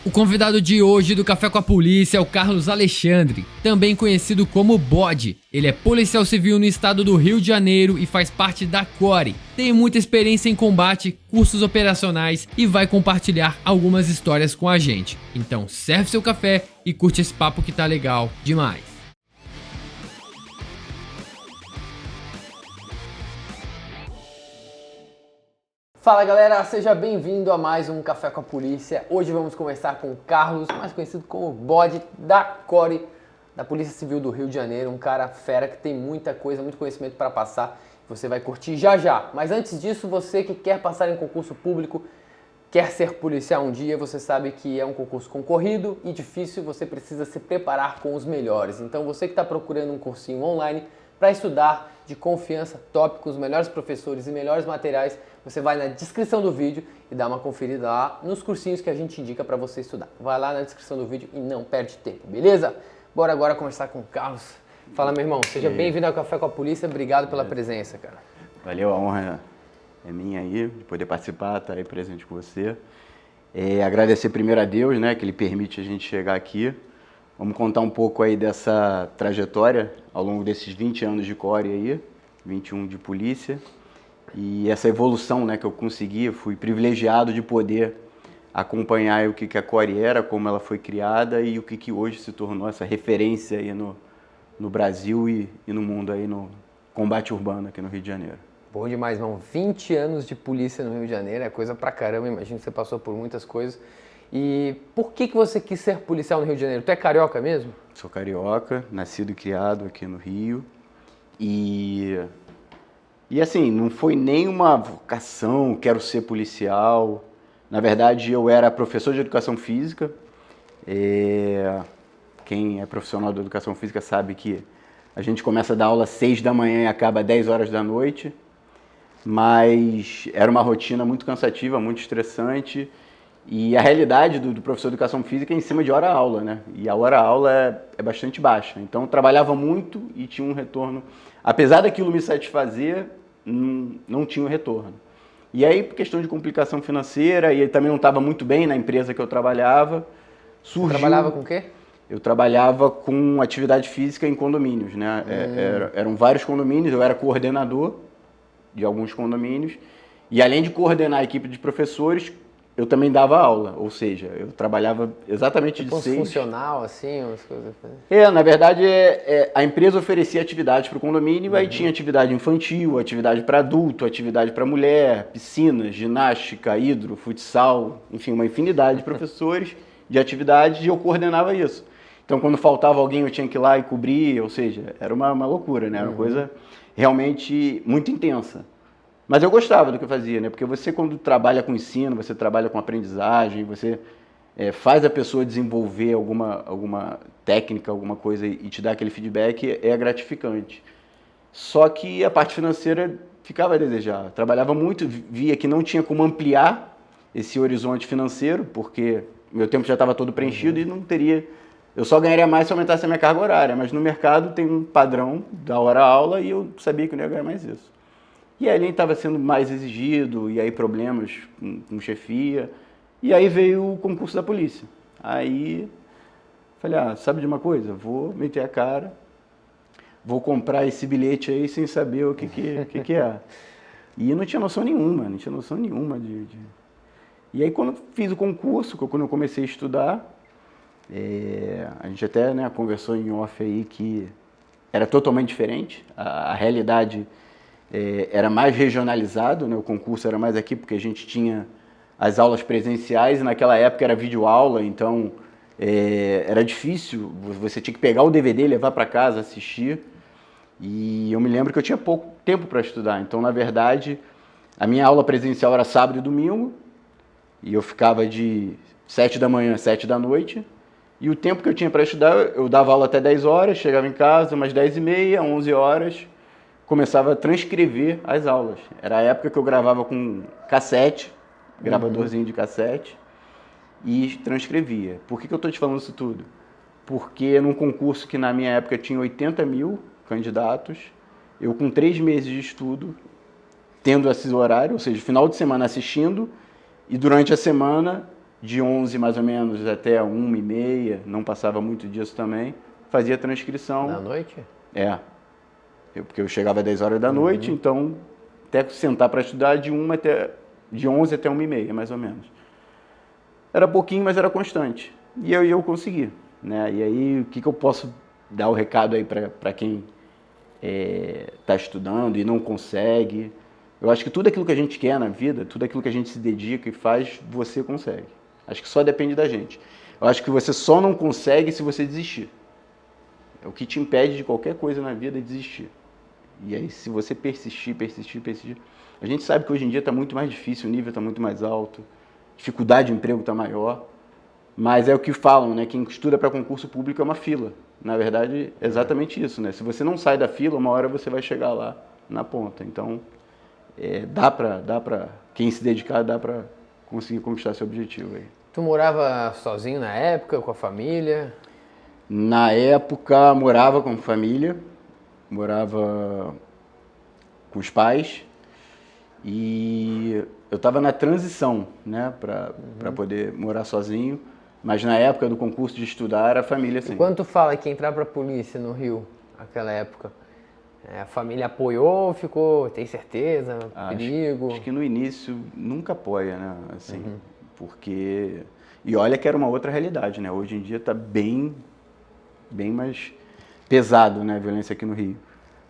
O convidado de hoje do Café com a Polícia é o Carlos Alexandre, também conhecido como Bode. Ele é policial civil no estado do Rio de Janeiro e faz parte da CORE. Tem muita experiência em combate, cursos operacionais e vai compartilhar algumas histórias com a gente. Então serve seu café e curte esse papo que tá legal demais. Fala galera, seja bem-vindo a mais um Café com a Polícia. Hoje vamos conversar com o Carlos, mais conhecido como Bode, da CORE, da Polícia Civil do Rio de Janeiro. Um cara fera que tem muita coisa, muito conhecimento para passar. Você vai curtir já já. Mas antes disso, você que quer passar em concurso público, quer ser policial um dia, você sabe que é um concurso concorrido e difícil, você precisa se preparar com os melhores. Então você que está procurando um cursinho online para estudar de confiança, tópicos, melhores professores e melhores materiais, você vai na descrição do vídeo e dá uma conferida lá nos cursinhos que a gente indica para você estudar. Vai lá na descrição do vídeo e não perde tempo, beleza? Bora agora conversar com o Carlos. Fala, meu irmão, seja bem-vindo ao Café com a Polícia, obrigado pela presença, cara. Valeu, a honra é minha aí, de poder participar, estar aí presente com você. Agradecer primeiro a Deus, né, que Ele permite a gente chegar aqui. Vamos contar um pouco aí dessa trajetória ao longo desses 20 anos de CORE aí, 21 de polícia. E essa evolução, né, que eu consegui, fui privilegiado de poder acompanhar o que a CORE era, como ela foi criada e o que hoje se tornou essa referência aí no Brasil e no mundo aí no combate urbano aqui no Rio de Janeiro. Bom demais, irmão. 20 anos de polícia no Rio de Janeiro é coisa pra caramba, imagino que você passou por muitas coisas. E por que você quis ser policial no Rio de Janeiro? Tu é carioca mesmo? Sou carioca, nascido e criado aqui no Rio. E assim, não foi nem uma vocação, quero ser policial. Na verdade, eu era professor de educação física. Quem é profissional da educação física sabe que a gente começa a dar aula às 6 da manhã e acaba às 10 horas da noite. Mas era uma rotina muito cansativa, muito estressante. E a realidade do professor de educação física é em cima de hora-aula, né? E a hora-aula é bastante baixa. Então, eu trabalhava muito e tinha um retorno. Apesar daquilo me satisfazer, não tinha um retorno. E aí, por questão de complicação financeira, e também não estava muito bem na empresa que eu trabalhava, surgiu... Você trabalhava com o quê? Eu trabalhava com atividade física em condomínios, né? Eram vários condomínios, eu era coordenador de alguns condomínios. E além de coordenar a equipe de professores, eu também dava aula, ou seja, eu trabalhava exatamente tipo de 6... funcional, assim, umas coisas assim. Na verdade, a empresa oferecia atividades para o condomínio, aí tinha atividade infantil, atividade para adulto, atividade para mulher, piscina, ginástica, hidro, futsal, enfim, uma infinidade de professores de atividades e eu coordenava isso. Então, quando faltava alguém, eu tinha que ir lá e cobrir, ou seja, era uma loucura, né? Era uma coisa realmente muito intensa. Mas eu gostava do que eu fazia, né? Porque você, quando trabalha com ensino, você trabalha com aprendizagem, você faz a pessoa desenvolver alguma técnica, alguma coisa e te dá aquele feedback, é gratificante. Só que a parte financeira ficava a desejar. Eu trabalhava muito, via que não tinha como ampliar esse horizonte financeiro, porque meu tempo já estava todo preenchido e não teria... Eu só ganharia mais se aumentasse a minha carga horária, mas no mercado tem um padrão da hora-aula e eu sabia que eu não ia ganhar mais isso. E aí ele estava sendo mais exigido, e aí problemas com chefia. E aí veio o concurso da polícia. Aí falei, sabe de uma coisa? Vou meter a cara, vou comprar esse bilhete aí sem saber o que é. E não tinha noção nenhuma, E aí quando fiz o concurso, quando eu comecei a estudar, a gente até, né, conversou em off aí que era totalmente diferente, a realidade... era mais regionalizado, né? O concurso era mais aqui porque a gente tinha as aulas presenciais e naquela época era videoaula, então era difícil, você tinha que pegar o DVD, levar para casa, assistir. E eu me lembro que eu tinha pouco tempo para estudar, então na verdade a minha aula presencial era sábado e domingo e eu ficava de 7 da manhã às 7 da noite. E o tempo que eu tinha para estudar, eu dava aula até 10 horas, chegava em casa umas 10h30, 11 horas... começava a transcrever as aulas. Era a época que eu gravava com cassete, gravadorzinho de cassete, e transcrevia. Por que eu estou te falando isso tudo? Porque num concurso que na minha época tinha 80 mil candidatos, eu com 3 meses de estudo, tendo esse horário, ou seja, final de semana assistindo, e durante a semana de 11 mais ou menos até 1h30, não passava muito disso também, fazia transcrição. Da noite? Porque eu chegava às 10 horas da noite, então até sentar para estudar de 11 até 1h30, mais ou menos. Era pouquinho, mas era constante. E eu consegui, né? E aí, o que eu posso dar o recado aí para quem está estudando e não consegue? Eu acho que tudo aquilo que a gente quer na vida, tudo aquilo que a gente se dedica e faz, você consegue. Acho que só depende da gente. Eu acho que você só não consegue se você desistir. É o que te impede de qualquer coisa na vida é desistir. E aí, se você persistir, a gente sabe que hoje em dia está muito mais difícil, o nível está muito mais alto, a dificuldade de emprego está maior, mas é o que falam, né? Quem estuda para concurso público é uma fila. Na verdade, é exatamente isso, né? Se você não sai da fila, uma hora você vai chegar lá na ponta. Então, dá para quem se dedicar, dá para conseguir conquistar seu objetivo aí. Tu morava sozinho na época, com a família? Na época, morava com família, morava com os pais e eu estava na transição, né, para poder morar sozinho, mas na época do concurso de estudar era a família, sim. E quando tu fala que entrar pra polícia no Rio, naquela época, a família apoiou, ficou, tem certeza, perigo? Acho que no início nunca apoia, né, assim, porque... E olha que era uma outra realidade, né, hoje em dia está bem mais pesado, né, a violência aqui no Rio.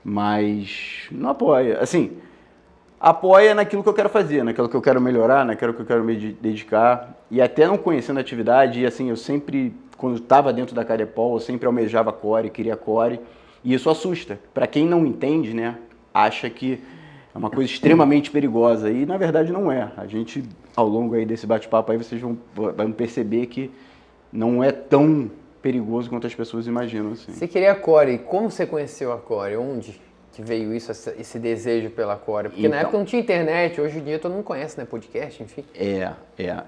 Mas não apoia. Assim, apoia naquilo que eu quero fazer, naquilo que eu quero melhorar, naquilo que eu quero me dedicar. E até não conhecendo a atividade, e assim, eu sempre, quando estava dentro da Cadepol, eu sempre almejava core, queria core. E isso assusta. Para quem não entende, né, acha que é uma coisa extremamente perigosa. E na verdade não é. A gente, ao longo aí desse bate-papo, aí vocês vão perceber que não é tão perigoso quanto as pessoas imaginam, assim. Você queria a Core, como você conheceu a Core? Onde que veio isso, esse desejo pela Core? Porque na época não tinha internet, hoje em dia todo mundo conhece, né, podcast, enfim.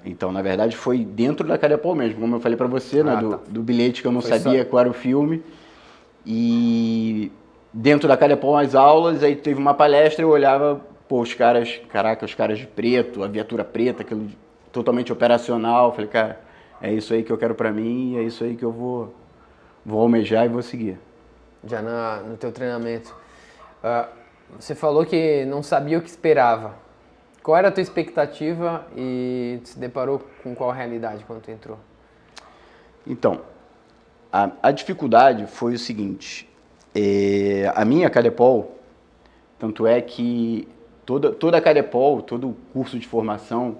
Então, na verdade, foi dentro da Cadepol mesmo, como eu falei pra você, né, do bilhete que eu não sabia qual era o filme. E dentro da Cadepol, as aulas, aí teve uma palestra, eu olhava, pô, os caras de preto, a viatura preta, aquilo totalmente operacional, falei, cara, é isso aí que eu quero pra mim e é isso aí que eu vou almejar e vou seguir. Já no teu treinamento, você falou que não sabia o que esperava. Qual era a tua expectativa e se deparou com qual realidade quando tu entrou? Então, a dificuldade foi o seguinte, a minha Cadepol, tanto é que toda a Cadepol, todo o curso de formação,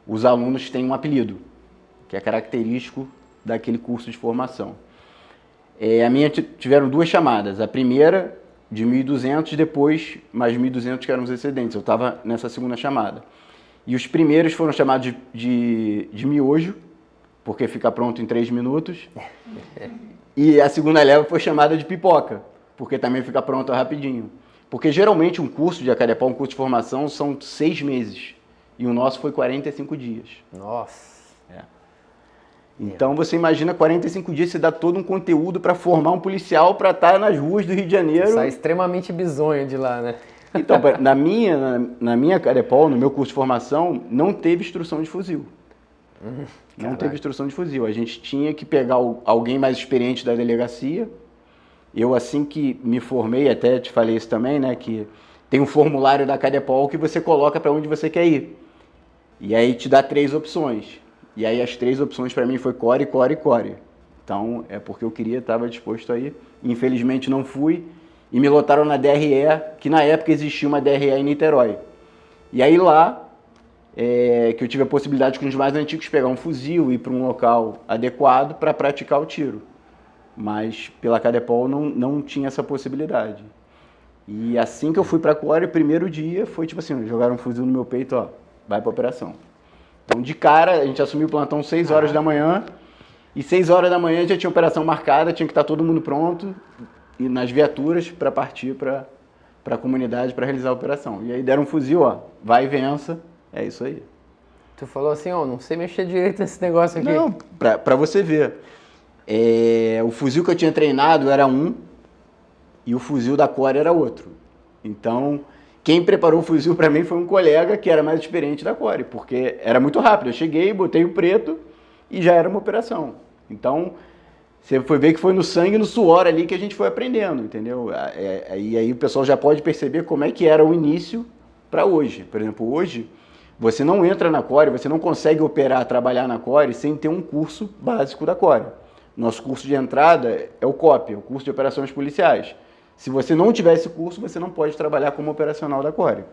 os alunos têm um apelido, que é característico daquele curso de formação. A minha tiveram duas chamadas, a primeira de 1.200, depois mais 1.200 que eram os excedentes, eu estava nessa segunda chamada. E os primeiros foram chamados de miojo, porque fica pronto em 3 minutos, e a segunda leva foi chamada de pipoca, porque também fica pronto rapidinho. Porque geralmente um curso de Cadepol, um curso de formação, são 6 meses, e o nosso foi 45 dias. Nossa! Então você imagina 45 dias, você dá todo um conteúdo para formar um policial para estar nas ruas do Rio de Janeiro. Sai extremamente bizonho de lá, né? Então, na minha Cadepol, no meu curso de formação, não teve instrução de fuzil. Não teve instrução de fuzil. A gente tinha que pegar alguém mais experiente da delegacia. Eu, assim que me formei, até te falei isso também, né? Que tem um formulário da Cadepol que você coloca para onde você quer ir. E aí te dá 3 opções. E aí as 3 opções para mim foi core, core, core. Então é porque eu queria, estava disposto a ir. Infelizmente não fui e me lotaram na DRE, que na época existia uma DRE em Niterói. E aí lá que eu tive a possibilidade com os mais antigos de pegar um fuzil, ir para um local adequado para praticar o tiro. Mas pela Cadepol não tinha essa possibilidade. E assim que eu fui para a core, o primeiro dia foi tipo assim, jogaram um fuzil no meu peito, ó, vai para operação. Então, de cara, a gente assumiu o plantão 6 horas da manhã, e 6 horas da manhã já tinha operação marcada, tinha que estar todo mundo pronto, e nas viaturas para partir para a comunidade para realizar a operação. E aí deram um fuzil, ó, vai e vença, é isso aí. Tu falou assim, ó, não sei mexer direito nesse negócio aqui. Não, para você ver. O fuzil que eu tinha treinado era um, e o fuzil da core era outro. Então, Quem preparou o fuzil para mim foi um colega que era mais experiente da Core, porque era muito rápido. Eu cheguei, botei o preto e já era uma operação. Então, você foi ver que foi no sangue e no suor ali que a gente foi aprendendo, entendeu? E aí o pessoal já pode perceber como é que era o início para hoje. Por exemplo, hoje, você não entra na Core, você não consegue operar, trabalhar na Core sem ter um curso básico da Core. Nosso curso de entrada é o COP, o curso de operações policiais. Se você não tiver esse curso, você não pode trabalhar como operacional da Core.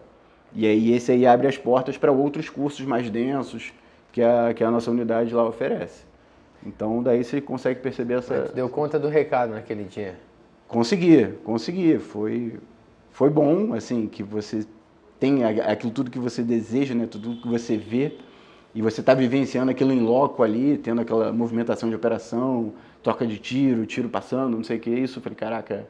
E aí esse aí abre as portas para outros cursos mais densos que a nossa unidade lá oferece. Então daí você consegue perceber essa... Mas tu deu conta do recado naquele dia? Consegui. Foi bom, assim, que você tem aquilo tudo que você deseja, né? Tudo que você vê. E você está vivenciando aquilo em loco ali, tendo aquela movimentação de operação, troca de tiro passando, não sei o que. Isso, eu falei, caraca,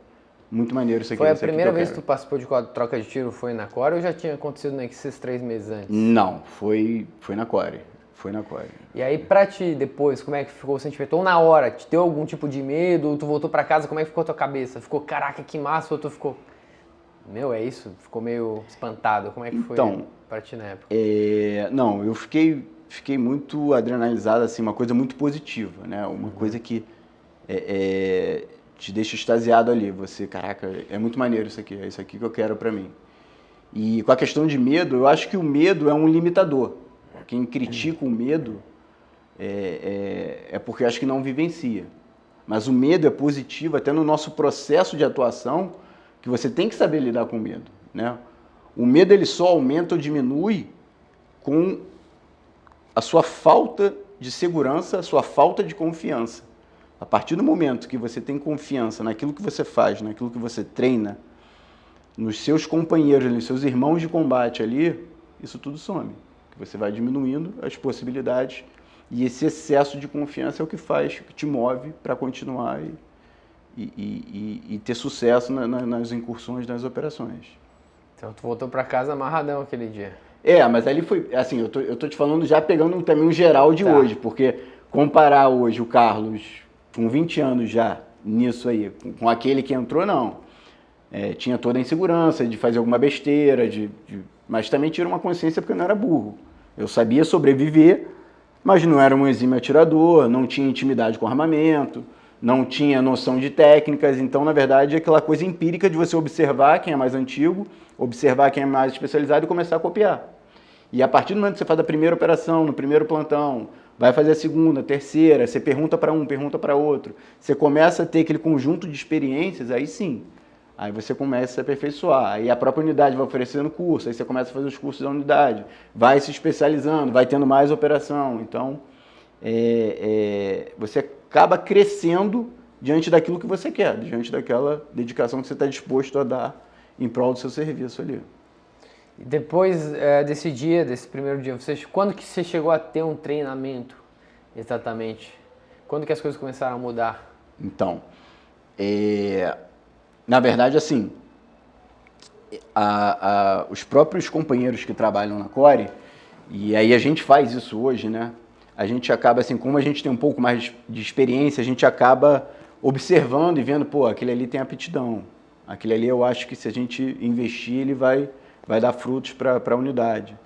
muito maneiro isso aqui. Foi a primeira vez que tu participou de troca de tiro, foi na Core ou já tinha acontecido nesses 3 meses antes? Não, foi na Core. Foi na Core. E aí pra ti, depois, como é que ficou o sentimento? Ou na hora, te deu algum tipo de medo? Ou tu voltou pra casa, como é que ficou a tua cabeça? Ficou, caraca, que massa? Ou tu ficou, meu, é isso? Ficou meio espantado? Como é que foi pra ti na época? Não, eu fiquei muito adrenalizado, assim, uma coisa muito positiva, né? Uma coisa que te deixa extasiado ali. Você, caraca, é muito maneiro isso aqui, é isso aqui que eu quero pra mim. E com a questão de medo, eu acho que o medo é um limitador. Quem critica o medo é porque acho que não vivencia. Mas o medo é positivo até no nosso processo de atuação, que você tem que saber lidar com o medo, né? O medo ele só aumenta ou diminui com a sua falta de segurança, a sua falta de confiança. A partir do momento que você tem confiança naquilo que você faz, naquilo que você treina, nos seus companheiros, nos seus irmãos de combate ali, isso tudo some. Você vai diminuindo as possibilidades e esse excesso de confiança é o que faz, que te move para continuar e ter sucesso nas incursões, nas operações. Então tu voltou para casa amarradão aquele dia. Mas ali foi, assim, eu tô te falando já pegando também um geral de hoje, porque comparar hoje o Carlos com 20 anos já nisso aí, com aquele que entrou, não. Tinha toda a insegurança de fazer alguma besteira, mas também tira uma consciência porque eu não era burro. Eu sabia sobreviver, mas não era um exímio atirador, não tinha intimidade com armamento, não tinha noção de técnicas. Então, na verdade, é aquela coisa empírica de você observar quem é mais antigo, observar quem é mais especializado e começar a copiar. E a partir do momento que você faz a primeira operação, no primeiro plantão, vai fazer a segunda, a terceira, você pergunta para um, pergunta para outro, você começa a ter aquele conjunto de experiências, aí sim. Aí você começa a se aperfeiçoar, aí a própria unidade vai oferecendo curso, aí você começa a fazer os cursos da unidade, vai se especializando, vai tendo mais operação. Então, você acaba crescendo diante daquilo que você quer, diante daquela dedicação que você está disposto a dar em prol do seu serviço ali. Depois desse dia, desse primeiro dia, quando que você chegou a ter um treinamento, exatamente? Quando que as coisas começaram a mudar? Então, na verdade, assim, os próprios companheiros que trabalham na Core, e aí a gente faz isso hoje, né? A gente acaba, assim, como a gente tem um pouco mais de experiência, a gente acaba observando e vendo, pô, aquele ali tem aptidão. Aquele ali eu acho que se a gente investir, ele vai dar frutos para a unidade.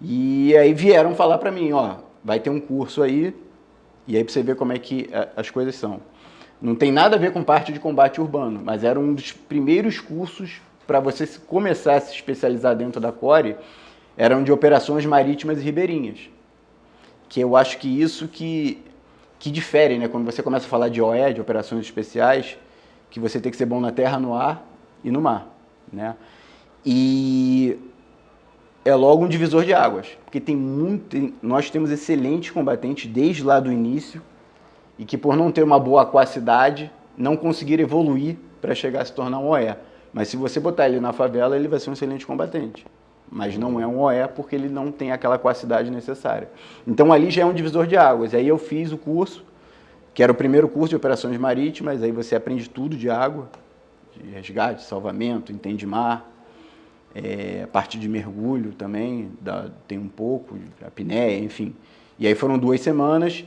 E aí vieram falar para mim, ó, vai ter um curso aí, e aí para você ver como é que as coisas são. Não tem nada a ver com parte de combate urbano, mas era um dos primeiros cursos para você começar a se especializar dentro da Core, eram de operações marítimas e ribeirinhas. Que eu acho que isso que difere, né? Quando você começa a falar de OE, de operações especiais, que você tem que ser bom na terra, no ar e no mar, né? E é logo um divisor de águas, porque nós temos excelentes combatentes desde lá do início, e que por não ter uma boa aquacidade, não conseguiram evoluir para chegar a se tornar um OE. Mas se você botar ele na favela, ele vai ser um excelente combatente. Mas não é um OE porque ele não tem aquela aquacidade necessária. Então ali já é um divisor de águas. Aí eu fiz o curso, que era o primeiro curso de operações marítimas, aí você aprende tudo de água, de resgate, salvamento, entende mar, a parte de mergulho também, tem um pouco, a apneia, enfim. E aí foram 2 semanas,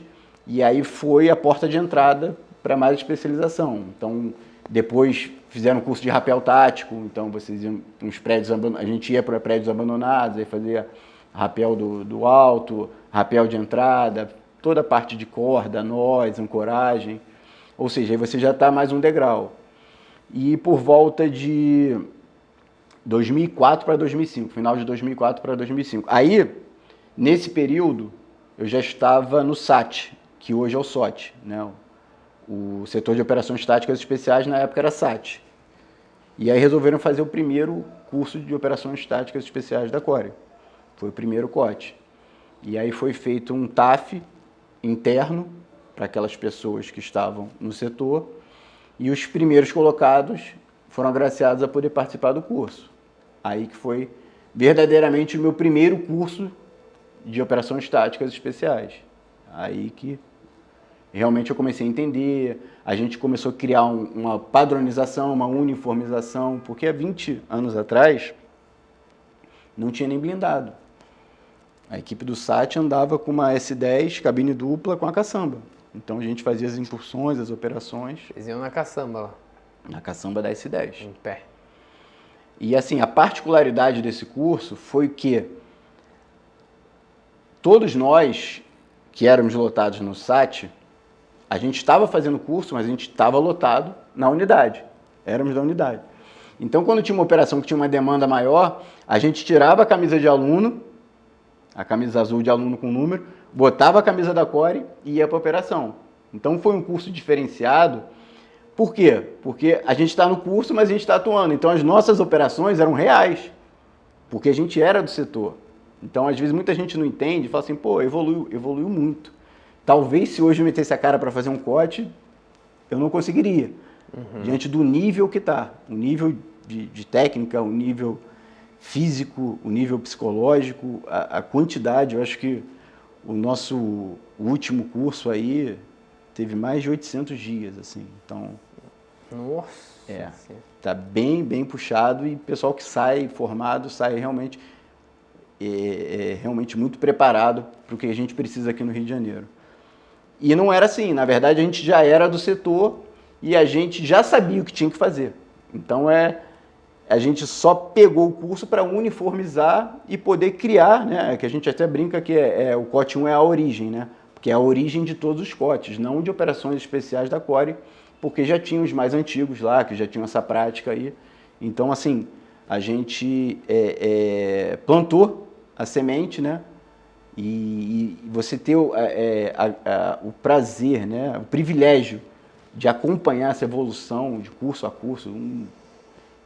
e aí foi a porta de entrada para mais especialização. Então, Depois fizeram um curso de rapel tático, então vocês iam uns prédios a gente ia para prédios abandonados, aí fazia rapel do alto, rapel de entrada, toda a parte de corda, nós, ancoragem. Ou seja, aí você já está mais um degrau. E por volta de 2004 para 2005, final de 2004 para 2005. Aí, nesse período, eu já estava no SAT, que hoje é o SOT, né? O setor de operações táticas especiais, na época, era SAT. E aí resolveram fazer o primeiro curso de operações táticas especiais da CORE. Foi o primeiro COT. E aí foi feito um TAF interno para aquelas pessoas que estavam no setor, e os primeiros colocados foram agraciados a poder participar do curso. Aí que foi verdadeiramente o meu primeiro curso de operações táticas especiais. Aí que realmente eu comecei a entender, a gente começou a criar uma padronização, uma uniformização, porque há 20 anos atrás não tinha nem blindado. A equipe do SAT andava com uma S10, cabine dupla, com a caçamba. Então a gente fazia as incursões, as operações. Eles iam na caçamba lá. Na caçamba da S10. Em pé. E assim, a particularidade desse curso foi que todos nós que éramos lotados no SAT, a gente estava fazendo curso, mas a gente estava lotado na unidade. Éramos da unidade. Então, quando tinha uma operação que tinha uma demanda maior, a gente tirava a camisa de aluno, a camisa azul de aluno com número, botava a camisa da CORE e ia para a operação. Então, foi um curso diferenciado. Por quê? Porque a gente está no curso, mas a gente está atuando. Então, as nossas operações eram reais, porque a gente era do setor. Então, às vezes, muita gente não entende e fala assim, pô, evoluiu muito. Talvez se hoje eu metesse a cara para fazer um COT, eu não conseguiria. Diante do nível que está. O nível de técnica, o nível físico, o nível psicológico, a quantidade. Eu acho que o nosso último curso aí teve mais de 800 dias, assim. Então, nossa. Tá bem puxado, e o pessoal que sai formado sai realmente realmente muito preparado para o que a gente precisa aqui no Rio de Janeiro. E não era assim, na verdade a gente já era do setor e a gente já sabia o que tinha que fazer. Então a gente só pegou o curso para uniformizar e poder criar, né? Que a gente até brinca que o COT 1 é a origem, né? Porque é a origem de todos os COTs, não de operações especiais da CORE, porque já tinham os mais antigos lá, que já tinham essa prática aí. Então, assim, a gente plantou a semente, né? E você ter o prazer, né? O privilégio de acompanhar essa evolução de curso a curso,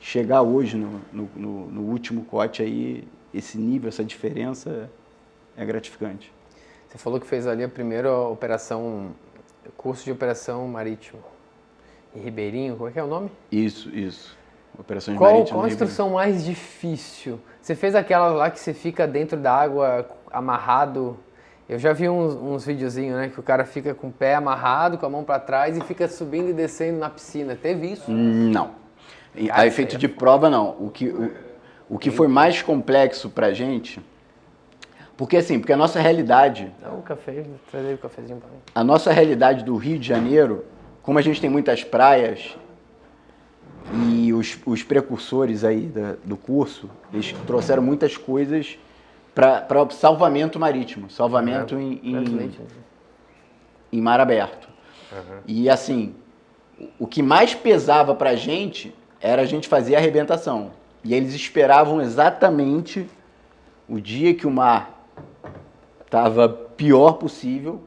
chegar hoje no último COT aí, esse nível, essa diferença é gratificante. Você falou que fez ali a primeira operação, curso de operação marítimo. Em Ribeirinho, como é que é o nome? Isso. Operações marítimas. Qual a instrução mais difícil? Você fez aquela lá que você fica dentro da água amarrado? Eu já vi uns videozinhos, né? Que o cara fica com o pé amarrado, com a mão para trás e fica subindo e descendo na piscina. Teve isso? Não. A efeito de prova, não. O que foi mais complexo pra gente... Porque a nossa realidade... Dá um café, trazer o cafezinho para mim. A nossa realidade do Rio de Janeiro, como a gente tem muitas praias, e os precursores aí do curso, eles trouxeram muitas coisas para salvamento marítimo, salvamento em mar aberto. E assim, o que mais pesava para a gente era a gente fazer a arrebentação. E eles esperavam exatamente o dia que o mar estava pior possível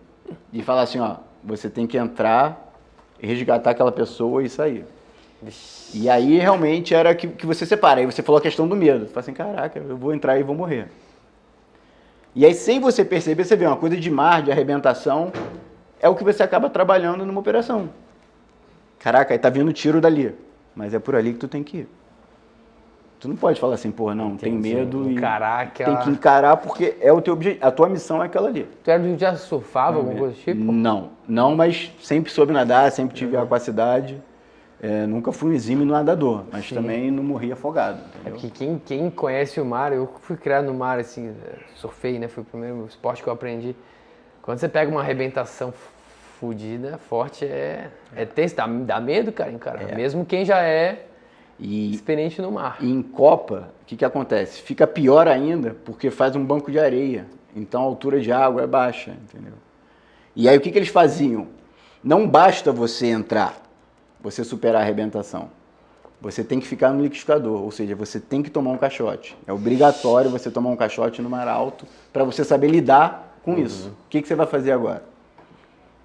e falar assim, ó, você tem que entrar, resgatar aquela pessoa e sair. E aí realmente era que você separa. Aí você falou a questão do medo. Você fala assim, caraca, eu vou entrar e vou morrer. E aí sem você perceber, você vê uma coisa de mar, de arrebentação, é o que você acaba trabalhando numa operação. Caraca, aí tá vindo tiro dali. Mas é por ali que tu tem que ir. Tu não pode falar assim, pô, não, tem medo e tem que encarar porque é o teu objetivo, a tua missão é aquela ali. Tu já surfava, alguma coisa do tipo? Não, mas sempre soube nadar, sempre tive aquacidade. Nunca fui um exímio nadador, mas também não morri afogado. Entendeu? É porque quem conhece o mar, eu fui criado no mar, assim, surfei, né? Foi o primeiro esporte que eu aprendi. Quando você pega uma arrebentação Fudida, forte é tenso, dá medo, cara, encarar. Mesmo quem já é experiente no mar. E em Copa, o que acontece? Fica pior ainda porque faz um banco de areia. Então a altura de água é baixa, entendeu? E aí o que eles faziam? Não basta você entrar, você superar a arrebentação. Você tem que ficar no liquidificador, ou seja, você tem que tomar um caixote. É obrigatório você tomar um caixote no mar alto para você saber lidar com isso. O que você vai fazer agora?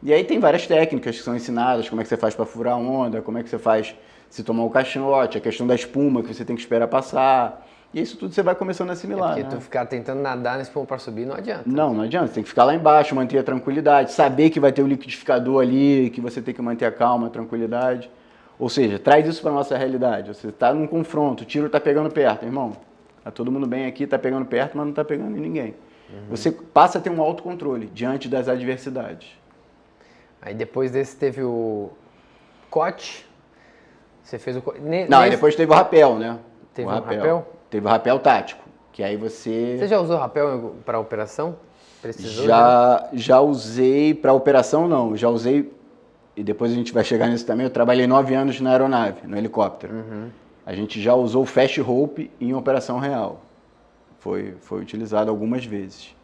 E aí tem várias técnicas que são ensinadas, como é que você faz para furar a onda, como é que você faz se tomar o caixote, a questão da espuma que você tem que esperar passar. E isso tudo você vai começando a assimilar. Porque tu ficar tentando nadar nesse ponto para subir não adianta. Não adianta. Você tem que ficar lá embaixo, manter a tranquilidade, saber que vai ter o liquidificador ali, que você tem que manter a calma, a tranquilidade. Ou seja, traz isso para nossa realidade. Você está num confronto, o tiro está pegando perto, irmão. Tá todo mundo bem aqui, está pegando perto, mas não está pegando em ninguém. Você passa a ter um autocontrole diante das adversidades. Aí depois desse teve o cote. Você fez o cote. Não, aí depois teve o rapel, né? Teve o rapel? Teve o rapel tático, que aí você... Você já usou rapel para operação? Precisou? Já usei para operação, não. Já usei, e depois a gente vai chegar nisso também, eu trabalhei 9 anos na aeronave, no helicóptero. A gente já usou o fast rope em operação real. Foi utilizado algumas vezes.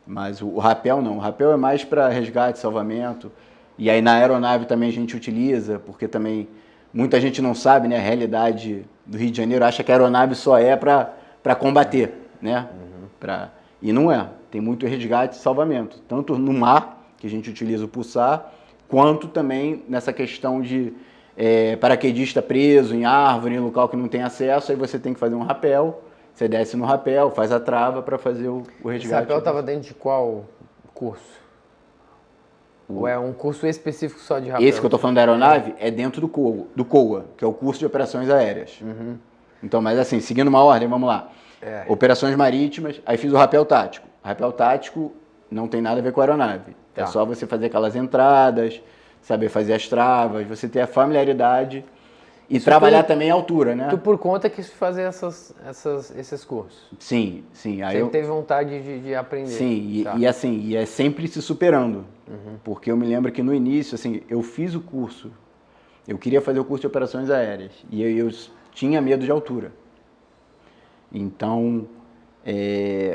Mas o rapel não. O rapel é mais para resgate, salvamento. E aí na aeronave também a gente utiliza, porque também muita gente não sabe, né? A realidade do Rio de Janeiro acha que a aeronave só é para combater, né? E não é. Tem muito resgate e salvamento. Tanto no mar, que a gente utiliza o pulsar, quanto também nessa questão de paraquedista preso em árvore, em local que não tem acesso, aí você tem que fazer um rapel. Você desce no rapel, faz a trava para fazer o resgate. Esse rapel estava dentro de qual curso? Ou é um curso específico só de rapel? Esse que eu estou falando da aeronave é dentro do COA, que é o curso de operações aéreas. Então, mas assim, seguindo uma ordem, vamos lá. Operações marítimas, aí fiz o rapel tático. O rapel tático não tem nada a ver com a aeronave. É só você fazer aquelas entradas, saber fazer as travas, você ter a familiaridade e isso trabalhar também a altura, né? Tu por conta quis fazer esses cursos? Sim. Aí você teve vontade de aprender? Sim, e é sempre se superando. Porque eu me lembro que no início, assim, eu fiz o curso, eu queria fazer o curso de operações aéreas, e eu tinha medo de altura. Então,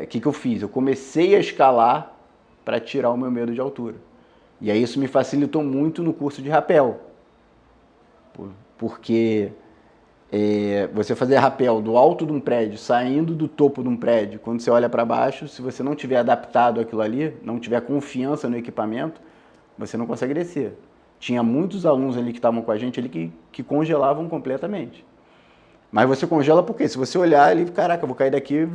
o que eu fiz? Eu comecei a escalar para tirar o meu medo de altura. E aí isso me facilitou muito no curso de rapel. Porque você fazer rapel do alto de um prédio, saindo do topo de um prédio, quando você olha para baixo, se você não tiver adaptado àquilo ali, não tiver confiança no equipamento, você não consegue descer. Tinha muitos alunos ali que estavam com a gente ali que congelavam completamente. Mas você congela porque se você olhar ali, caraca, eu vou cair daqui,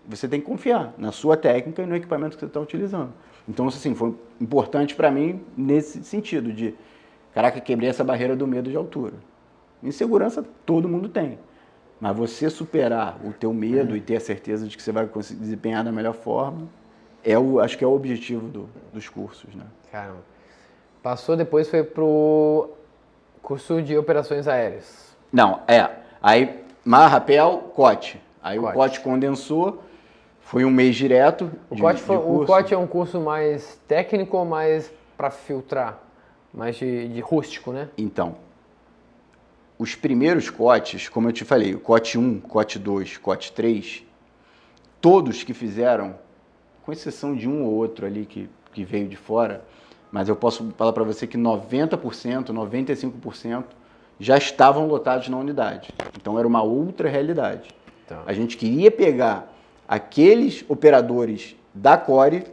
você tem que confiar na sua técnica e no equipamento que você está utilizando. Então, assim, foi importante para mim nesse sentido de, caraca, quebrei essa barreira do medo de altura. Insegurança todo mundo tem, mas você superar o teu medo e ter a certeza de que você vai conseguir desempenhar da melhor forma, acho que é o objetivo dos cursos, né? Caramba. Passou, depois foi pro curso de operações aéreas. Não, aí mar, rapel, cote. Aí o cote condensou, foi um mês direto de curso. O cote é um curso mais técnico ou mais para filtrar? Mais de rústico, né? Então, os primeiros cotes, como eu te falei, o cote 1, cote 2, cote 3, todos que fizeram, com exceção de um ou outro ali que veio de fora, mas eu posso falar para você que 90%, 95% já estavam lotados na unidade. Então era uma outra realidade. Tá. A gente queria pegar aqueles operadores da Core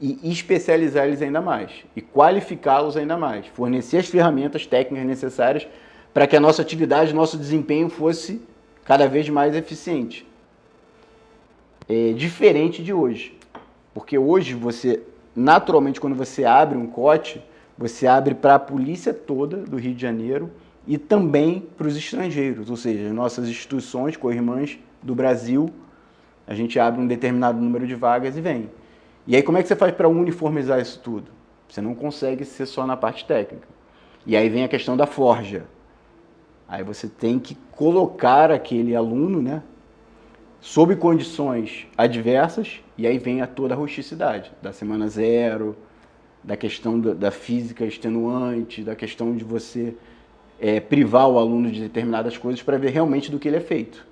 e especializar eles ainda mais, e qualificá-los ainda mais, fornecer as ferramentas técnicas necessárias para que a nossa atividade, nosso desempenho fosse cada vez mais eficiente. Diferente de hoje. Porque hoje você, naturalmente, quando você abre um cote, você abre para a polícia toda do Rio de Janeiro e também para os estrangeiros, ou seja, nossas instituições co-irmãs do Brasil, a gente abre um determinado número de vagas e vem. E aí como é que você faz para uniformizar isso tudo? Você não consegue ser só na parte técnica. E aí vem a questão da forja. Aí você tem que colocar aquele aluno, né, sob condições adversas, e aí vem toda a rusticidade, da semana 0, da questão da física extenuante, da questão de você privar o aluno de determinadas coisas para ver realmente do que ele é feito.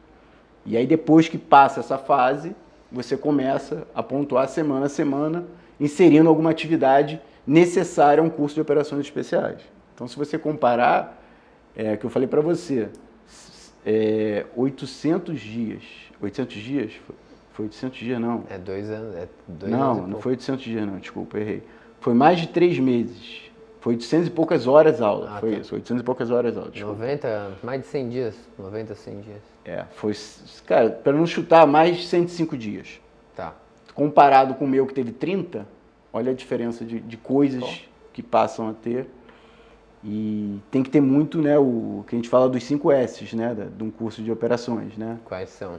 E aí depois que passa essa fase, você começa a pontuar semana a semana, inserindo alguma atividade necessária a um curso de operações especiais. Então, se você comparar, que eu falei para você, 800 dias, 800 dias? Foi 800 dias, não. 2 anos, Não, não foi 800 dias, não, desculpa, errei. Foi mais de 3 meses. Foi 800 e poucas horas aula, foi isso, 800 e poucas horas aula, desculpa. 90, mais de 100 dias, 90, 100 dias. Foi, cara, para não chutar, mais de 105 dias. Tá. Comparado com o meu que teve 30, olha a diferença de coisas que passam a ter. E tem que ter muito, né, o que a gente fala dos 5 S's, né, de um curso de operações, né? Quais são?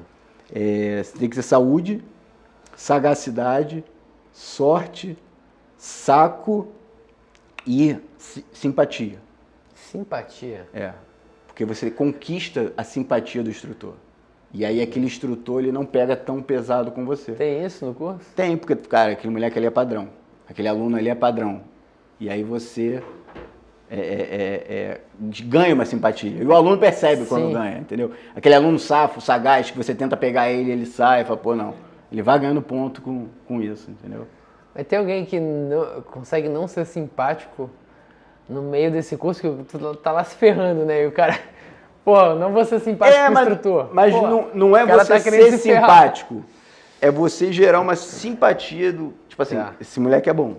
Tem que ter saúde, sagacidade, sorte, saco e simpatia. Simpatia? Porque você conquista a simpatia do instrutor. E aí aquele instrutor, ele não pega tão pesado com você. Tem isso no curso? Tem, porque, cara, aquele moleque ali é padrão. Aquele aluno ali é padrão. E aí você ganha uma simpatia. E o aluno percebe quando ganha, entendeu? Aquele aluno safo, sagaz, que você tenta pegar ele sai e fala, pô, não. Ele vai ganhando ponto com isso, entendeu? Mas tem alguém que consegue não ser simpático no meio desse curso, que tu tá lá se ferrando, né? E o cara, pô, não vou ser simpático com o instrutor. Mas pô, não é você ser simpático. É você gerar uma simpatia do... Tipo assim, esse moleque é bom.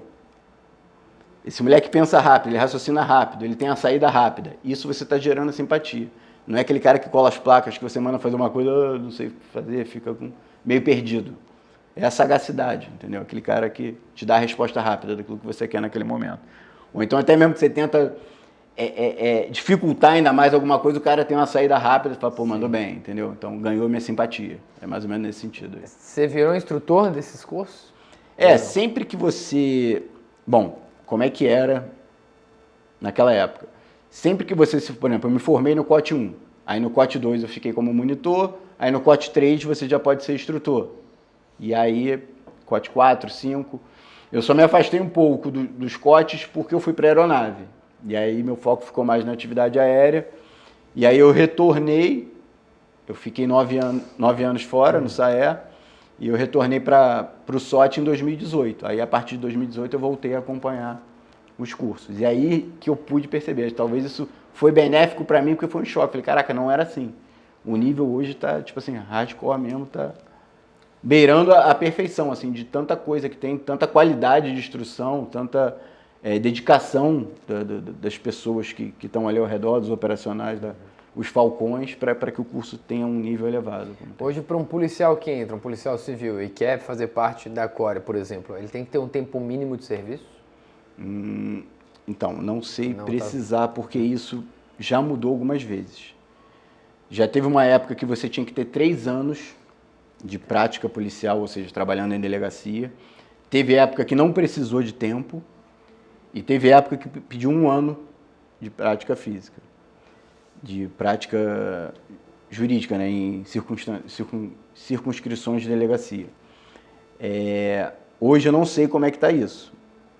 Esse moleque pensa rápido, ele raciocina rápido, ele tem a saída rápida. Isso você está gerando simpatia. Não é aquele cara que cola as placas, que você manda fazer uma coisa, não sei fazer, fica meio perdido. É a sagacidade, entendeu? Aquele cara que te dá a resposta rápida daquilo que você quer naquele momento. Ou então até mesmo que você tenta dificultar ainda mais alguma coisa, o cara tem uma saída rápida e fala, pô, mandou bem, entendeu? Então ganhou minha simpatia. É mais ou menos nesse sentido aí. Você virou instrutor desses cursos? Sempre que você... Bom, como é que era naquela época? Sempre que você, por exemplo, eu me formei no COT 1, aí no COT 2 eu fiquei como monitor, aí no COT 3 você já pode ser instrutor. E aí, COT 4, 5, eu só me afastei um pouco dos COTs porque eu fui para a aeronave. E aí meu foco ficou mais na atividade aérea. E aí eu retornei, eu fiquei 9 anos fora no SAE, e eu retornei para o SOT em 2018. Aí a partir de 2018 eu voltei a acompanhar os cursos. E aí que eu pude perceber, talvez isso foi benéfico para mim porque foi um choque. Falei, caraca, não era assim. O nível hoje está, tipo assim, hardcore mesmo, tá beirando a perfeição, assim, de tanta coisa que tem, tanta qualidade de instrução, tanta dedicação das pessoas que estão ali ao redor, dos operacionais, os falcões, para que o curso tenha um nível elevado. Hoje, para um policial que entra, um policial civil, e quer fazer parte da CORE, por exemplo, ele tem que ter um tempo mínimo de serviço? Então, não sei precisar, porque isso já mudou algumas vezes. Já teve uma época que você tinha que ter 3 anos de prática policial, ou seja, trabalhando em delegacia. Teve época que não precisou de tempo e teve época que pediu 1 ano de prática física, de prática jurídica, né, em circunscrições de delegacia. Hoje eu não sei como é que está isso.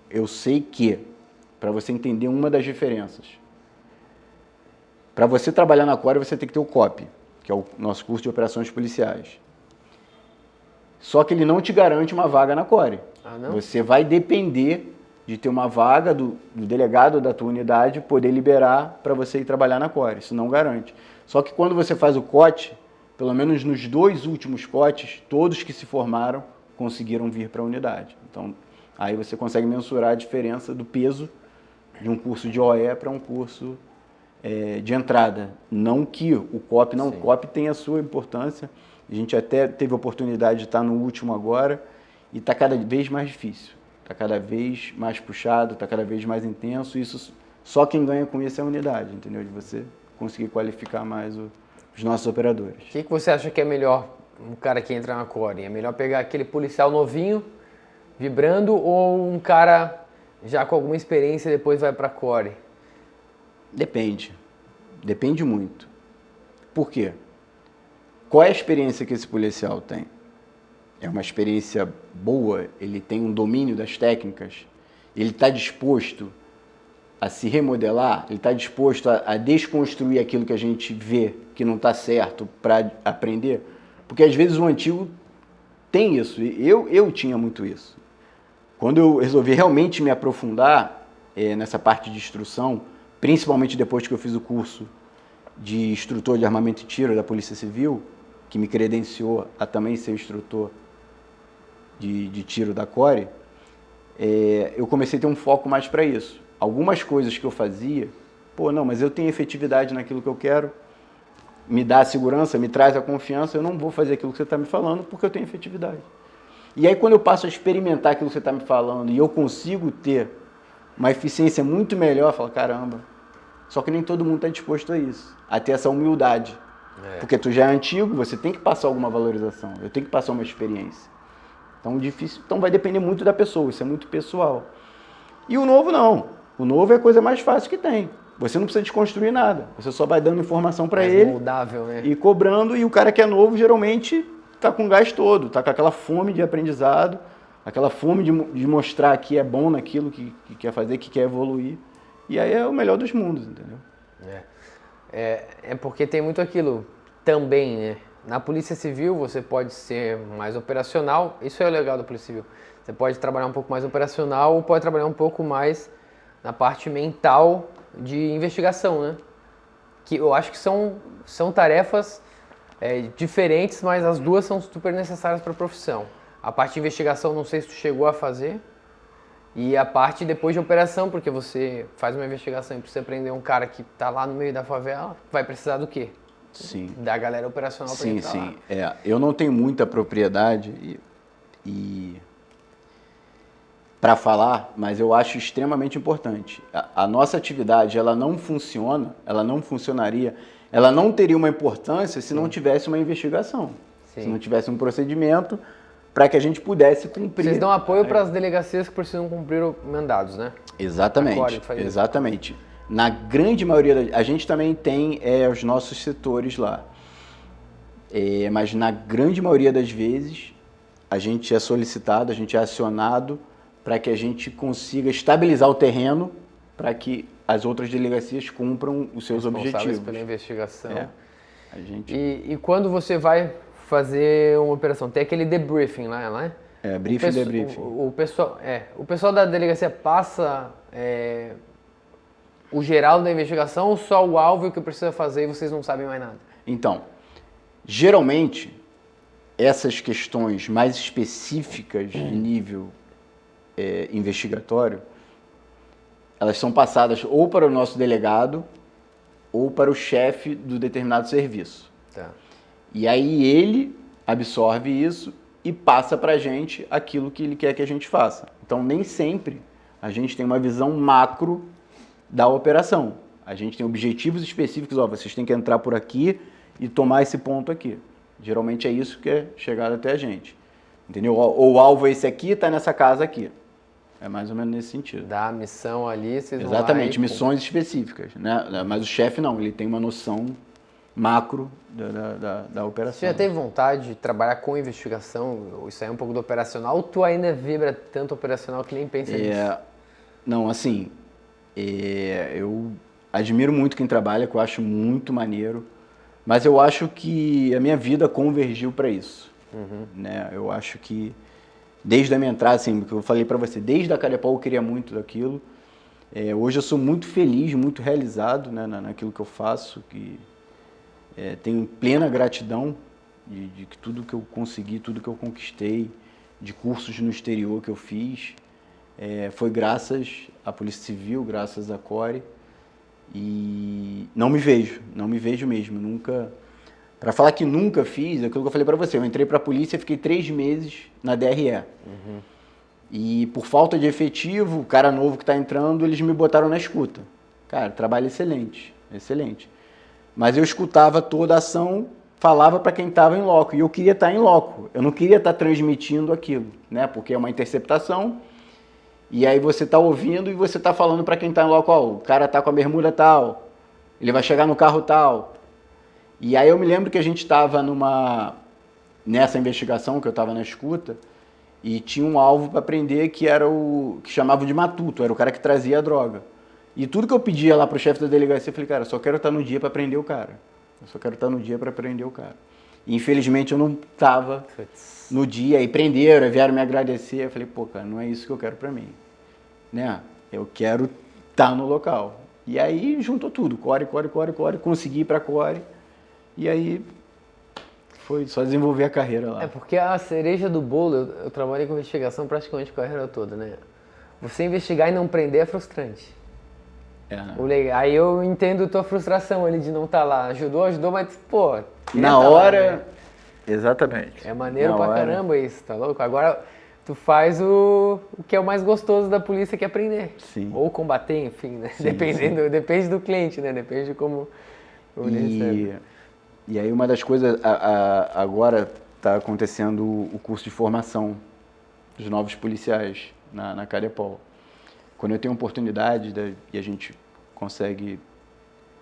Eu sei que, para você entender uma das diferenças, para você trabalhar na CORE você tem que ter o COP, que é o nosso curso de operações policiais. Só que ele não te garante uma vaga na CORE. Ah, não? Você vai depender de ter uma vaga do delegado da tua unidade poder liberar para você ir trabalhar na CORE. Isso não garante. Só que quando você faz o COT, pelo menos nos 2 últimos COTs, todos que se formaram conseguiram vir para a unidade. Então, aí você consegue mensurar a diferença do peso de um curso de OE para um curso de entrada. Não que o COP não, o COP tem a sua importância. A gente até teve a oportunidade de estar no último agora e está cada vez mais difícil. Está cada vez mais puxado, está cada vez mais intenso. Isso, só quem ganha com isso é a unidade, entendeu? De você conseguir qualificar mais os nossos operadores. O que você acha que é melhor um cara que entra na CORE? É melhor pegar aquele policial novinho, vibrando, ou um cara já com alguma experiência e depois vai para a CORE? Depende. Depende muito. Por quê? Qual é a experiência que esse policial tem? É uma experiência boa? Ele tem um domínio das técnicas? ele está disposto a se remodelar, ele está disposto a desconstruir aquilo que a gente vê que não está certo para aprender? Porque às vezes o antigo tem isso, eu tinha muito isso. Quando eu resolvi realmente me aprofundar nessa parte de instrução, principalmente depois que eu fiz o curso de instrutor de armamento e tiro da Polícia Civil, que me credenciou a também ser instrutor de tiro da CORE, eu comecei a ter um foco mais para isso. Algumas coisas que eu fazia, mas eu tenho efetividade naquilo que eu quero, me dá a segurança, me traz a confiança, eu não vou fazer aquilo que você está me falando porque eu tenho efetividade. E aí quando eu passo a experimentar aquilo que você está me falando e eu consigo ter uma eficiência muito melhor, eu falo, caramba, só que nem todo mundo está disposto a isso, a ter essa humildade. Porque tu já é antigo, você tem que passar alguma valorização, eu tenho que passar uma experiência. Então vai depender muito da pessoa, isso é muito pessoal. E o novo não, o novo é a coisa mais fácil que tem. Você não precisa desconstruir nada, você só vai dando informação para ele moldável, né? E cobrando, e o cara que é novo geralmente está com o gás todo, está com aquela fome de aprendizado, aquela fome de mostrar que é bom naquilo que quer fazer, que quer evoluir. E aí é o melhor dos mundos, entendeu? É porque tem muito aquilo também, né? Na Polícia Civil você pode ser mais operacional, isso é o legal da Polícia Civil. Você pode trabalhar um pouco mais operacional ou pode trabalhar um pouco mais na parte mental de investigação, né? Que eu acho que são tarefas diferentes, mas as duas são super necessárias para a profissão. A parte de investigação, não sei se tu chegou a fazer, e a parte depois de operação, porque você faz uma investigação e precisa prender um cara que está lá no meio da favela, vai precisar do quê? Sim. Da galera operacional para entrar lá. Sim. Eu não tenho muita propriedade e para falar, mas eu acho extremamente importante. A nossa atividade, ela não funciona, ela não funcionaria, ela não teria uma importância se não tivesse uma investigação, se não tivesse um procedimento para que a gente pudesse cumprir. Vocês dão apoio para as delegacias que precisam cumprir mandados, né? Exatamente, exatamente. Na grande maioria, a gente também tem os nossos setores lá, mas na grande maioria das vezes a gente é solicitado, a gente é acionado para que a gente consiga estabilizar o terreno para que as outras delegacias cumpram os seus objetivos. Pela investigação. E quando você vai fazer uma operação, tem aquele debriefing lá, né? Briefing e debriefing. O pessoal da delegacia passa o geral da investigação ou só o alvo e o que precisa fazer e vocês não sabem mais nada? Então, geralmente, essas questões mais específicas de nível investigatório, elas são passadas ou para o nosso delegado ou para o chefe do determinado serviço. Tá. E aí ele absorve isso e passa para a gente aquilo que ele quer que a gente faça. Então, nem sempre a gente tem uma visão macro da operação. A gente tem objetivos específicos, vocês têm que entrar por aqui e tomar esse ponto aqui. Geralmente é isso que é chegado até a gente. Entendeu? Ou o alvo é esse aqui, está nessa casa aqui. É mais ou menos nesse sentido. Da missão ali, vocês vão Exatamente, missões específicas, né? Mas o chefe não, ele tem uma noção macro da operação. Você já teve vontade de trabalhar com investigação? Isso aí é um pouco do operacional? Ou tu ainda vibra tanto operacional que nem pensa nisso? Não, assim, eu admiro muito quem trabalha, que eu acho muito maneiro, mas eu acho que a minha vida convergiu para isso. Né? Eu acho que desde a minha entrada, assim, que eu falei para você, desde a Carepau eu queria muito daquilo. Hoje eu sou muito feliz, muito realizado, né, naquilo que eu faço, que tenho plena gratidão de que tudo que eu consegui, tudo que eu conquistei, de cursos no exterior que eu fiz, foi graças à Polícia Civil, graças à CORE, e não me vejo mesmo, nunca. Para falar que nunca fiz, é aquilo que eu falei para você, eu entrei para a polícia e fiquei 3 meses na DRE. E por falta de efetivo, o cara novo que está entrando, eles me botaram na escuta. Cara, trabalho excelente, excelente. Mas eu escutava toda a ação, falava para quem estava em loco, e eu queria estar em loco, eu não queria estar transmitindo aquilo, né? Porque é uma interceptação, e aí você está ouvindo e você está falando para quem está em loco, o cara está com a bermuda tal, ele vai chegar no carro tal. E aí eu me lembro que a gente estava nessa investigação, que eu estava na escuta, e tinha um alvo para prender que era o que chamavam de matuto, era o cara que trazia a droga. E tudo que eu pedia lá pro chefe da delegacia, eu falei, cara, só quero estar no dia para prender o cara. Eu só quero estar no dia para prender o cara. E infelizmente eu não estava no dia, aí prenderam, vieram me agradecer. Eu falei, pô, cara, não é isso que eu quero para mim. Né? Eu quero estar no local. E aí juntou tudo, core, consegui ir para core. E aí foi só desenvolver a carreira lá. É porque a cereja do bolo, eu trabalhei com investigação praticamente a carreira toda, né? Você investigar e não prender é frustrante. Aí eu entendo tua frustração ali de não estar lá. Ajudou, mas, pô... Na hora... Lá, né? Exatamente. É maneiro pra caramba isso, tá louco? Agora, tu faz o que é o mais gostoso da polícia, que é prender. Sim. Ou combater, enfim, né? Sim, depende do cliente, né? Depende de como ele recebe. E aí uma das coisas... agora tá acontecendo o curso de formação dos novos policiais na Cadepol. Quando eu tenho oportunidade e a gente consegue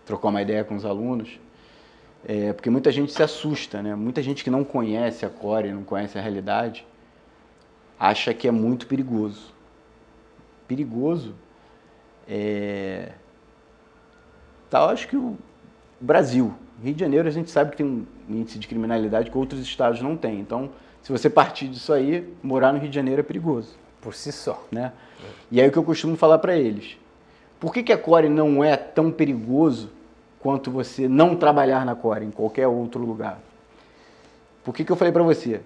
trocar uma ideia com os alunos, porque muita gente se assusta, né? Muita gente que não conhece a Core, não conhece a realidade, acha que é muito perigoso. Perigoso acho que o Brasil, Rio de Janeiro, a gente sabe que tem um índice de criminalidade que outros estados não têm. Então, se você partir disso aí, morar no Rio de Janeiro é perigoso. Por si só. Né? E aí o que eu costumo falar para eles, por que a Core não é tão perigoso quanto você não trabalhar na Core, em qualquer outro lugar? Por que eu falei para você?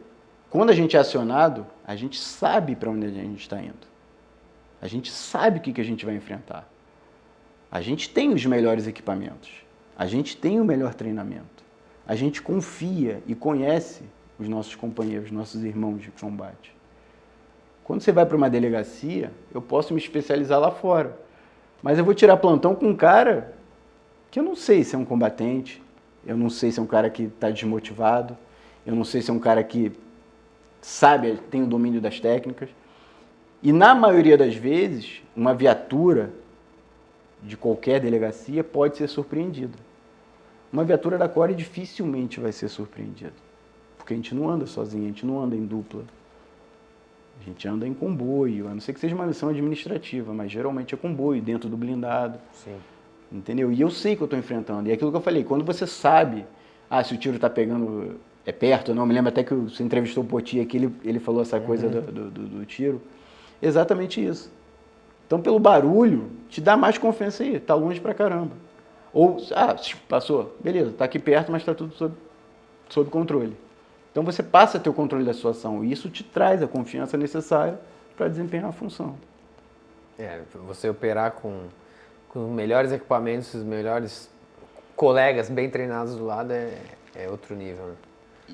Quando a gente é acionado, a gente sabe para onde a gente está indo. A gente sabe o que a gente vai enfrentar. A gente tem os melhores equipamentos. A gente tem o melhor treinamento. A gente confia e conhece os nossos companheiros, os nossos irmãos de combate. Quando você vai para uma delegacia, eu posso me especializar lá fora. Mas eu vou tirar plantão com um cara que eu não sei se é um combatente, eu não sei se é um cara que está desmotivado, eu não sei se é um cara que sabe, tem o domínio das técnicas. E na maioria das vezes, uma viatura de qualquer delegacia pode ser surpreendida. Uma viatura da Core dificilmente vai ser surpreendida. Porque a gente não anda sozinho, a gente não anda em dupla. A gente anda em comboio, a não ser que seja uma missão administrativa, mas geralmente é comboio, dentro do blindado. Sim. Entendeu? E eu sei que eu estou enfrentando. E é aquilo que eu falei, quando você sabe, se o tiro está pegando, é perto ou não, me lembro até que você entrevistou o Poti aqui, ele falou essa coisa do tiro. Exatamente isso. Então, pelo barulho, te dá mais confiança aí, tá longe pra caramba. Ou, passou, beleza, tá aqui perto, mas está tudo sob controle. Então você passa a ter o controle da sua ação e isso te traz a confiança necessária para desempenhar a função. Você operar com os melhores equipamentos, os melhores colegas bem treinados do lado é outro nível. Né?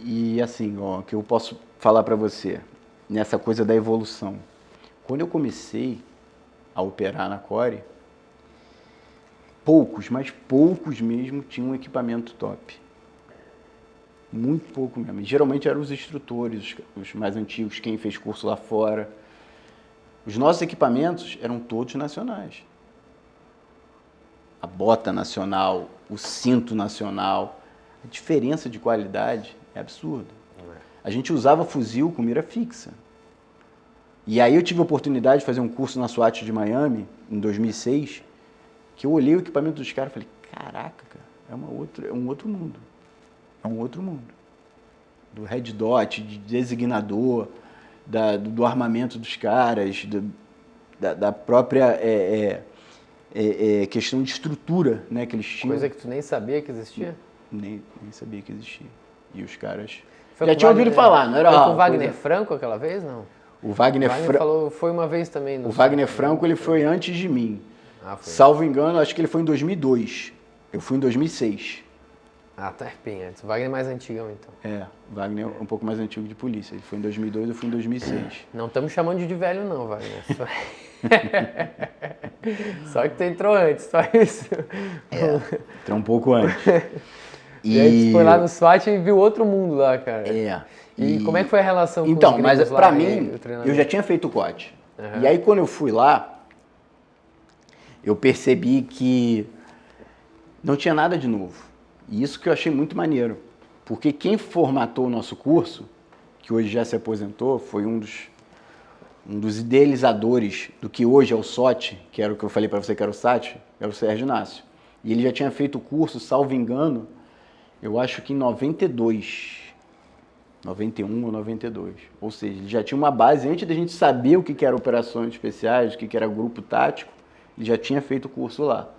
E assim, o que eu posso falar para você, nessa coisa da evolução. Quando eu comecei a operar na Core, poucos, mas poucos mesmo, tinham um equipamento top. Muito pouco mesmo. E geralmente eram os instrutores, os mais antigos, quem fez curso lá fora. Os nossos equipamentos eram todos nacionais. A bota nacional, o cinto nacional. A diferença de qualidade é absurda. A gente usava fuzil com mira fixa. E aí eu tive a oportunidade de fazer um curso na SWAT de Miami, em 2006, que eu olhei o equipamento dos caras e falei, caraca, cara, é um outro mundo. É um outro mundo. Do red dot, de designador, do armamento dos caras, da própria questão de estrutura, né, que eles tinham. Coisa que tu nem sabia que existia? Nem sabia que existia. E os caras Foi já tinham ouvido falar, não era? Foi com o Wagner Franco aquela vez, não? O Wagner Franco falou, foi uma vez também. O Wagner Franco, ele foi antes de mim. Foi. Salvo engano, acho que ele foi em 2002. Eu fui em 2006. Tá bem antes. O Wagner é mais antigão, então. O Wagner é um pouco mais antigo de polícia. Ele foi em 2002, eu fui em 2006. Não estamos chamando de velho, não, Wagner. Só que tu entrou antes, só isso. Entrou um pouco antes. E aí tu foi lá no SWAT e viu outro mundo lá, cara. E como é que foi a relação com os Então, mas lá, pra mim, eu já tinha feito o COT. E aí quando eu fui lá, eu percebi que não tinha nada de novo. E isso que eu achei muito maneiro. Porque quem formatou o nosso curso, que hoje já se aposentou, foi um dos um dos idealizadores do que hoje é o SOT, que era o que eu falei para você que era o SAT, era o Sérgio Inácio. E ele já tinha feito o curso, salvo engano, eu acho que em 92, 91 ou 92. Ou seja, ele já tinha uma base, antes da gente saber o que era operações especiais, o que era grupo tático, ele já tinha feito o curso lá.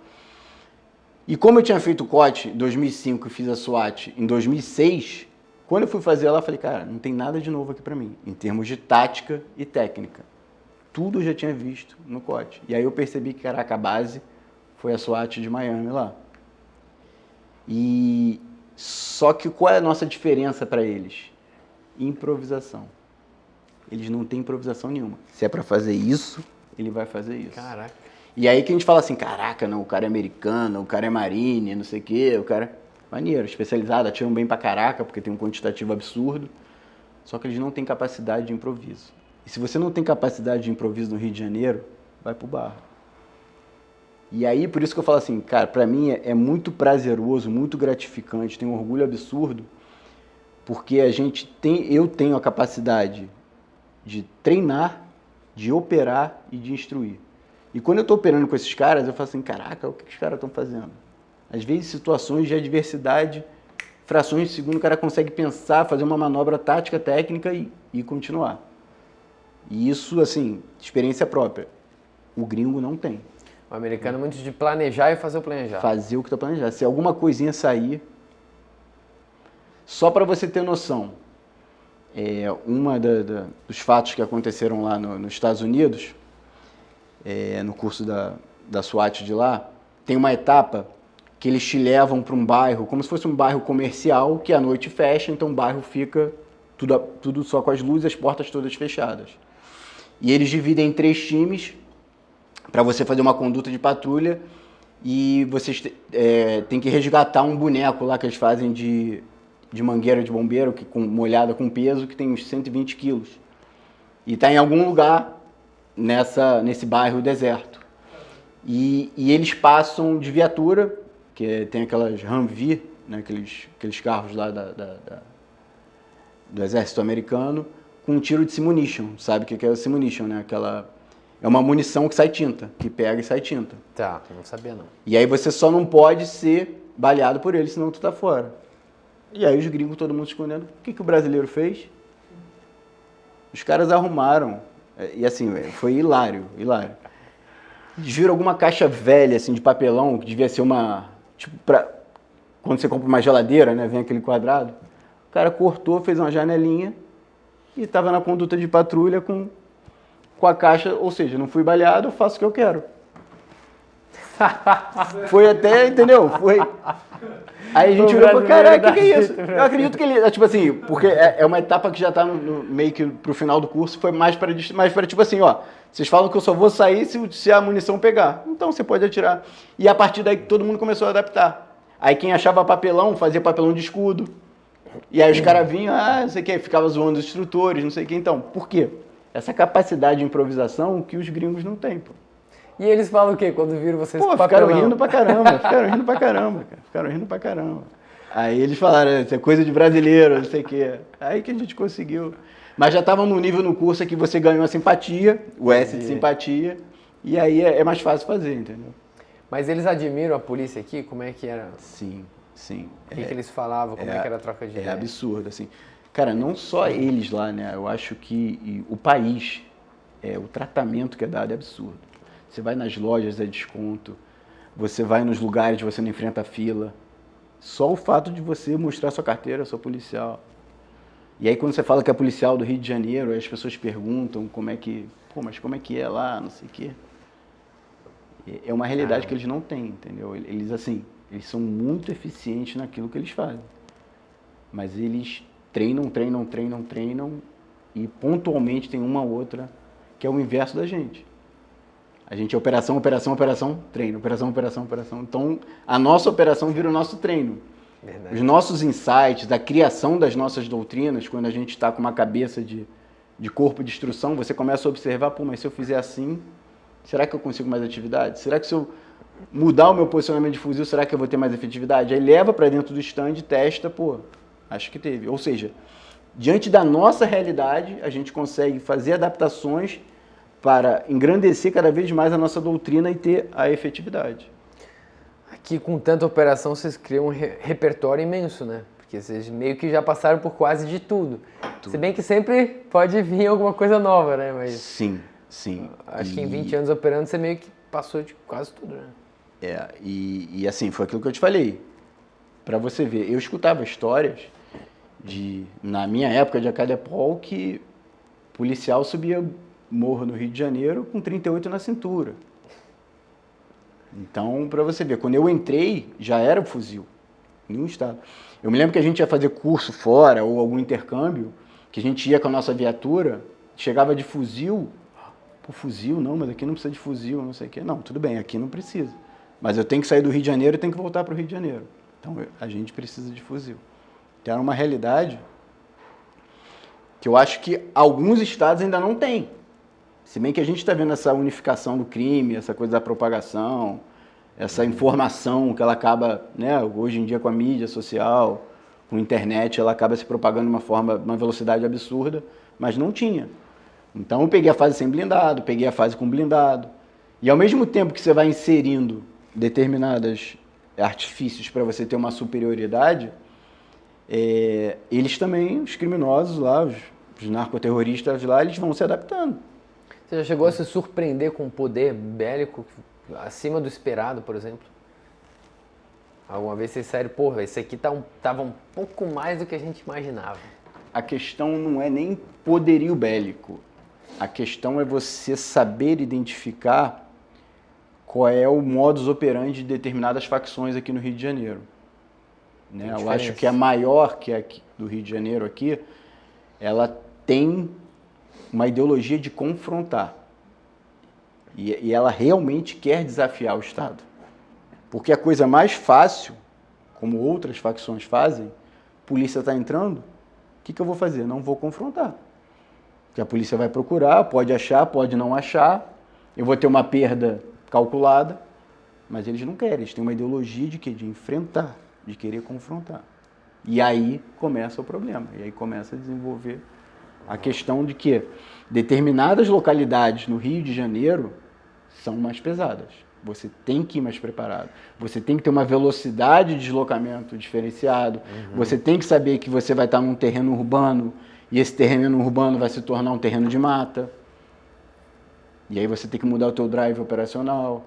E como eu tinha feito o COT em 2005 e fiz a SWAT em 2006, quando eu fui fazer lá, eu falei, cara, não tem nada de novo aqui pra mim, em termos de tática e técnica. Tudo eu já tinha visto no COT. E aí eu percebi que, caraca, a base foi a SWAT de Miami lá. E só que qual é a nossa diferença para eles? Improvisação. Eles não têm improvisação nenhuma. Se é para fazer isso, ele vai fazer isso. Caraca. E aí que a gente fala assim, caraca, não, o cara é americano, o cara é marine, não sei o quê, o cara... Maneiro, especializado, atiram bem pra caraca, porque tem um quantitativo absurdo. Só que eles não têm capacidade de improviso. E se você não tem capacidade de improviso no Rio de Janeiro, vai pro barro. E aí, por isso que eu falo assim, cara, pra mim é muito prazeroso, muito gratificante, tem um orgulho absurdo, porque eu tenho a capacidade de treinar, de operar e de instruir. E quando eu estou operando com esses caras, eu falo assim, caraca, o que os caras estão fazendo? Às vezes, situações de adversidade, frações de segundo, o cara consegue pensar, fazer uma manobra tática, técnica e continuar. E isso, assim, experiência própria. O gringo não tem. O americano é muito de planejar e fazer o planejar. Fazer o que está planejado. Se alguma coisinha sair... Só para você ter noção, dos fatos que aconteceram lá nos Estados Unidos, no curso da SWAT de lá, tem uma etapa que eles te levam para um bairro, como se fosse um bairro comercial, que à noite fecha, então o bairro fica tudo só com as luzes, as portas todas fechadas. E eles dividem em 3 times para você fazer uma conduta de patrulha e vocês tem que resgatar um boneco lá que eles fazem de mangueira de bombeiro, molhada com peso, que tem uns 120 quilos. E está em algum lugar nesse bairro deserto. E eles passam de viatura, que tem aquelas Humvee, né, aqueles carros lá do exército americano, com um tiro de simunition. Sabe o que é o simunition, né? É uma munição que sai tinta, que pega e sai tinta. Tá, não sabia não. E aí você só não pode ser baleado por ele, senão tu tá fora. E aí os gringos, todo mundo escondendo. O que o brasileiro fez? Os caras arrumaram. E assim, foi hilário. Eles viram alguma caixa velha, assim, de papelão, que devia ser uma... Tipo, quando você compra uma geladeira, né, vem aquele quadrado. O cara cortou, fez uma janelinha e estava na conduta de patrulha com a caixa. Ou seja, não fui baleado, eu faço o que eu quero. Foi até, entendeu? Foi... Aí a gente olhou e falou, caraca, o que é isso? Eu acredito que ele, tipo assim, porque é uma etapa que já tá meio que pro final do curso, foi mais para tipo assim, ó, vocês falam que eu só vou sair se a munição pegar. Então você pode atirar. E a partir daí todo mundo começou a adaptar. Aí quem achava papelão, fazia papelão de escudo. E aí os caras vinham, não sei o que, ficava zoando os instrutores, não sei o que. Então, por quê? Essa capacidade de improvisação que os gringos não têm, pô. E eles falam o quê quando viram vocês com papelão? papelão? Ficaram rindo pra caramba. Aí eles falaram, isso é coisa de brasileiro, não sei o quê. Aí que a gente conseguiu. Mas já estava num nível no curso que você ganhou a simpatia, o S de simpatia, e aí é mais fácil fazer, entendeu? Mas eles admiram a polícia aqui? Como é que era? Sim. O que eles falavam? Como é que era a troca de ideia? É absurdo, assim. Cara, não só eles lá, né? Eu acho que o país, o tratamento que é dado é absurdo. Você vai nas lojas, é desconto. Você vai nos lugares, você não enfrenta fila. Só o fato de você mostrar sua carteira, eu sou policial. E aí quando você fala que é policial do Rio de Janeiro, aí as pessoas perguntam mas como é que é lá, não sei o quê. É uma realidade que eles não têm, entendeu? Eles, assim, eles são muito eficientes naquilo que eles fazem. Mas eles treinam e pontualmente tem uma outra que é o inverso da gente. A gente é operação, treino, operação. Então, a nossa operação vira o nosso treino. Verdade. Os nossos insights, a criação das nossas doutrinas, quando a gente está com uma cabeça de corpo de instrução, você começa a observar, mas se eu fizer assim, será que eu consigo mais atividade? Será que se eu mudar o meu posicionamento de fuzil, será que eu vou ter mais efetividade? Aí leva para dentro do stand, testa, acho que teve. Ou seja, diante da nossa realidade, a gente consegue fazer adaptações para engrandecer cada vez mais a nossa doutrina e ter a efetividade. Aqui, com tanta operação, vocês criam um repertório imenso, né? Porque vocês meio que já passaram por quase de tudo. Se bem que sempre pode vir alguma coisa nova, né? Mas sim, sim. Acho que em 20 anos operando, você meio que passou de quase tudo, né? E assim, foi aquilo que eu te falei. Para você ver, eu escutava histórias na minha época de Acadepol, que policial subia morro no Rio de Janeiro com 38 na cintura. Então, para você ver, quando eu entrei, já era o fuzil, nenhum estado. Eu me lembro que a gente ia fazer curso fora, ou algum intercâmbio, que a gente ia com a nossa viatura, chegava de fuzil, pô, fuzil não, mas aqui não precisa de fuzil, não sei o quê. Não, tudo bem, aqui não precisa. Mas eu tenho que sair do Rio de Janeiro e tenho que voltar para o Rio de Janeiro. Então, a gente precisa de fuzil. Então, era uma realidade que eu acho que alguns estados ainda não têm. Se bem que a gente está vendo essa unificação do crime, essa coisa da propagação, essa informação que ela acaba, né, hoje em dia com a mídia social, com a internet, ela acaba se propagando de uma velocidade absurda, mas não tinha. Então eu peguei a fase sem blindado, peguei a fase com blindado, e ao mesmo tempo que você vai inserindo determinados artifícios para você ter uma superioridade, eles também, os criminosos lá, os narcoterroristas lá, eles vão se adaptando. Você já chegou a se surpreender com um poder bélico acima do esperado, por exemplo? Alguma vez vocês disseram, porra, esse aqui tava um pouco mais do que a gente imaginava. A questão não é nem poderio bélico. A questão é você saber identificar qual é o modus operandi de determinadas facções aqui no Rio de Janeiro. Né? Eu acho que a maior, que é aqui, do Rio de Janeiro aqui, ela tem uma ideologia de confrontar. E ela realmente quer desafiar o Estado. Porque a coisa mais fácil, como outras facções fazem, a polícia está entrando, o que eu vou fazer? Não vou confrontar. Porque a polícia vai procurar, pode achar, pode não achar, eu vou ter uma perda calculada, mas eles não querem, eles têm uma ideologia de quê? De enfrentar, de querer confrontar. E aí começa o problema, e aí começa a desenvolver a questão de que determinadas localidades no Rio de Janeiro são mais pesadas. Você tem que ir mais preparado. Você tem que ter uma velocidade de deslocamento diferenciado. Você tem que saber que você vai estar num terreno urbano e esse terreno urbano vai se tornar um terreno de mata. E aí você tem que mudar o teu drive operacional.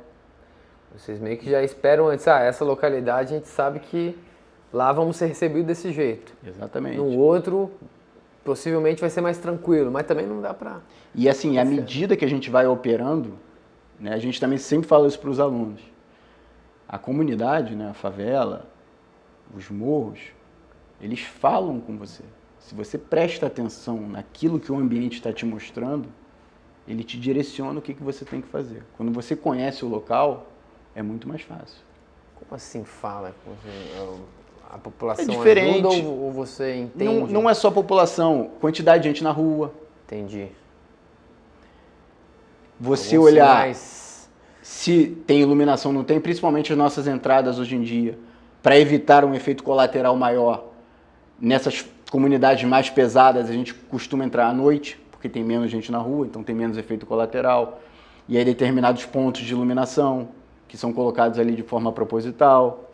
Vocês meio que já esperam antes, essa localidade a gente sabe que lá vamos ser recebidos desse jeito. Exatamente. No outro, possivelmente vai ser mais tranquilo, mas também não dá pra... E assim, à medida que a gente vai operando, né, a gente também sempre fala isso para os alunos. A comunidade, né, a favela, os morros, eles falam com você. Se você presta atenção naquilo que o ambiente está te mostrando, ele te direciona o que você tem que fazer. Quando você conhece o local, é muito mais fácil. Como assim fala? A população diferente. ajuda ou você entende? Não é só a população, quantidade de gente na rua. Entendi. Você Alguns olhar sinais. se tem iluminação, não tem, principalmente as nossas entradas hoje em dia, para evitar um efeito colateral maior. Nessas comunidades mais pesadas, a gente costuma entrar à noite, porque tem menos gente na rua, então tem menos efeito colateral. E aí determinados pontos de iluminação, que são colocados ali de forma proposital.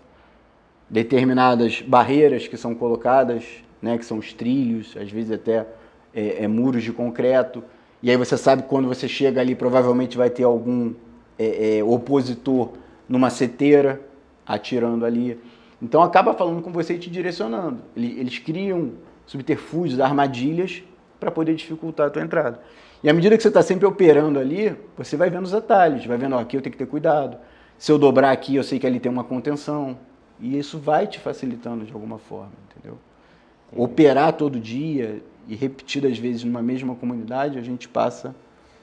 Determinadas barreiras que são colocadas, né, que são os trilhos, às vezes até muros de concreto. E aí você sabe que quando você chega ali, provavelmente vai ter algum opositor numa seteira, atirando ali. Então acaba falando com você e te direcionando. Eles criam subterfúgios, armadilhas, para poder dificultar a tua entrada. E à medida que você está sempre operando ali, você vai vendo os atalhos, vai vendo, aqui eu tenho que ter cuidado. Se eu dobrar aqui, eu sei que ali tem uma contenção. E isso vai te facilitando de alguma forma, entendeu? Operar todo dia e repetidas vezes numa mesma comunidade, a gente passa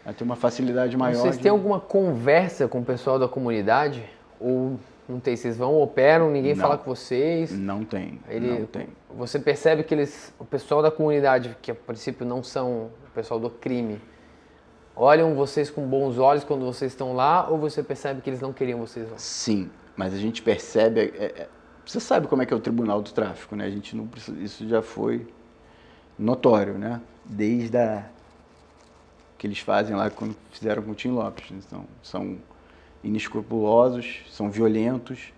a ter uma facilidade maior. Vocês têm alguma conversa com o pessoal da comunidade? Ou não tem? Vocês vão, operam, ninguém fala com vocês? Não tem, não tem. Você percebe que o pessoal da comunidade, que a princípio não são o pessoal do crime, olham vocês com bons olhos quando vocês estão lá, ou você percebe que eles não queriam vocês lá? Sim, mas a gente percebe... você sabe como é que é o Tribunal do Tráfico, né? A gente não precisa, isso já foi notório, né? Desde que eles fazem lá quando fizeram com o Tim Lopes. Então, são inescrupulosos, são violentos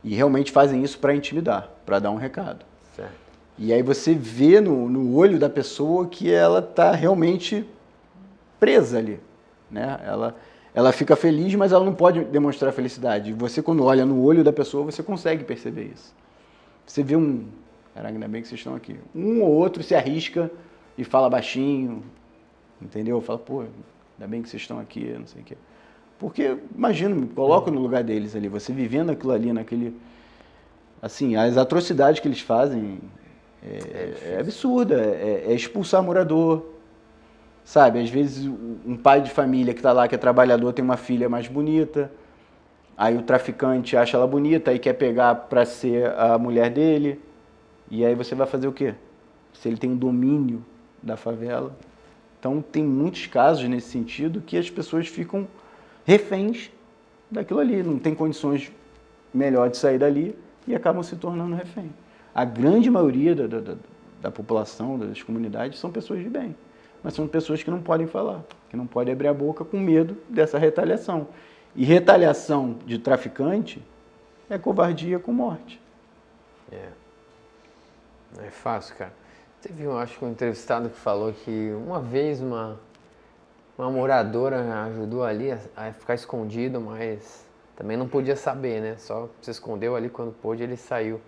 e realmente fazem isso para intimidar, para dar um recado. Certo. E aí você vê no olho da pessoa que ela está realmente presa ali, né? Ela fica feliz, mas ela não pode demonstrar felicidade. E você, quando olha no olho da pessoa, você consegue perceber isso. Você vê caraca, ainda bem que vocês estão aqui. Um ou outro se arrisca e fala baixinho, entendeu? Fala, pô, ainda bem que vocês estão aqui, não sei o quê. Porque, imagina, me coloco no lugar deles ali, você vivendo aquilo ali, assim, as atrocidades que eles fazem é absurda, é expulsar morador, sabe? Às vezes um pai de família que está lá, que é trabalhador, tem uma filha mais bonita, aí o traficante acha ela bonita, aí quer pegar para ser a mulher dele, e aí você vai fazer o quê? Se ele tem um domínio da favela. Então tem muitos casos nesse sentido que as pessoas ficam reféns daquilo ali, não tem condições melhor de sair dali e acabam se tornando refém. A grande maioria da população, das comunidades, são pessoas de bem, mas são pessoas que não podem falar, que não podem abrir a boca com medo dessa retaliação. E retaliação de traficante é covardia com morte. Não é fácil, cara. Teve, eu acho, um entrevistado que falou que uma vez uma moradora ajudou ali a ficar escondido, mas também não podia saber, né? Só se escondeu ali, quando pôde ele saiu.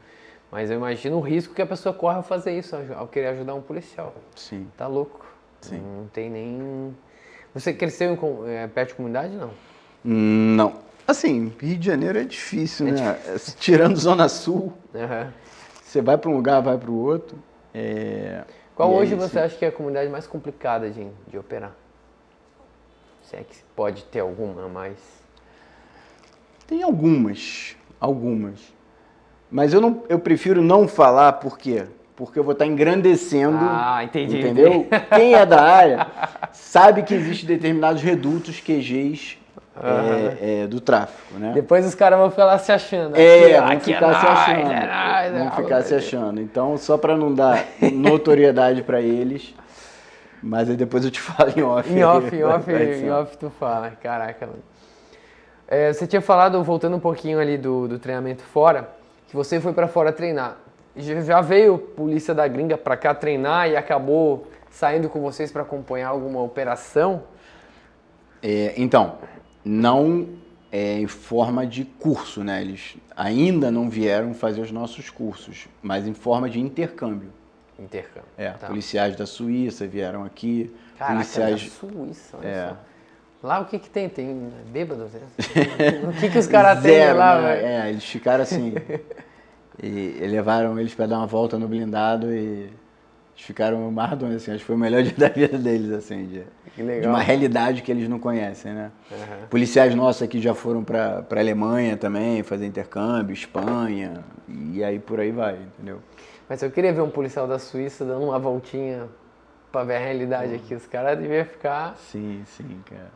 Mas eu imagino o risco que a pessoa corre ao fazer isso, ao querer ajudar um policial. Sim. Tá louco. Sim. Não tem nem... Você cresceu perto de comunidade, não? Não. Assim, Rio de Janeiro é difícil, né? Tirando Zona Sul, você vai para um lugar, vai para o outro. Qual hoje você acha que é a comunidade mais complicada de operar? Se é que pode ter alguma a mais. Tem algumas. Mas eu prefiro não falar, por quê? Porque eu vou estar engrandecendo. Ah, entendi. Entendeu? Quem é da área sabe que existem determinados redutos, QGs do tráfico, né? Depois os caras vão ficar lá se achando. Vão ficar se achando. Vão ficar se achando. Então, só para não dar notoriedade para eles, mas aí depois eu te falo em off. Em off tu fala. Caraca, mano. Você tinha falado, voltando um pouquinho ali do treinamento fora, que você foi para fora treinar. Já veio polícia da gringa para cá treinar e acabou saindo com vocês para acompanhar alguma operação? Então, não em forma de curso, né? Eles ainda não vieram fazer os nossos cursos, mas em forma de intercâmbio. Tá. Policiais da Suíça vieram aqui. Caraca, policiais da Suíça, olha só. Lá o que tem? Tem bêbados? O que os caras têm lá, né? velho? Eles ficaram assim. E levaram eles para dar uma volta no blindado e eles ficaram mardões, assim. Acho que foi o melhor dia da vida deles, assim, de uma realidade que eles não conhecem, né? Policiais nossos aqui já foram para Alemanha também, fazer intercâmbio, Espanha, e aí por aí vai, entendeu? Mas eu queria ver um policial da Suíça dando uma voltinha para ver a realidade aqui. Os caras deviam ficar... Sim, cara.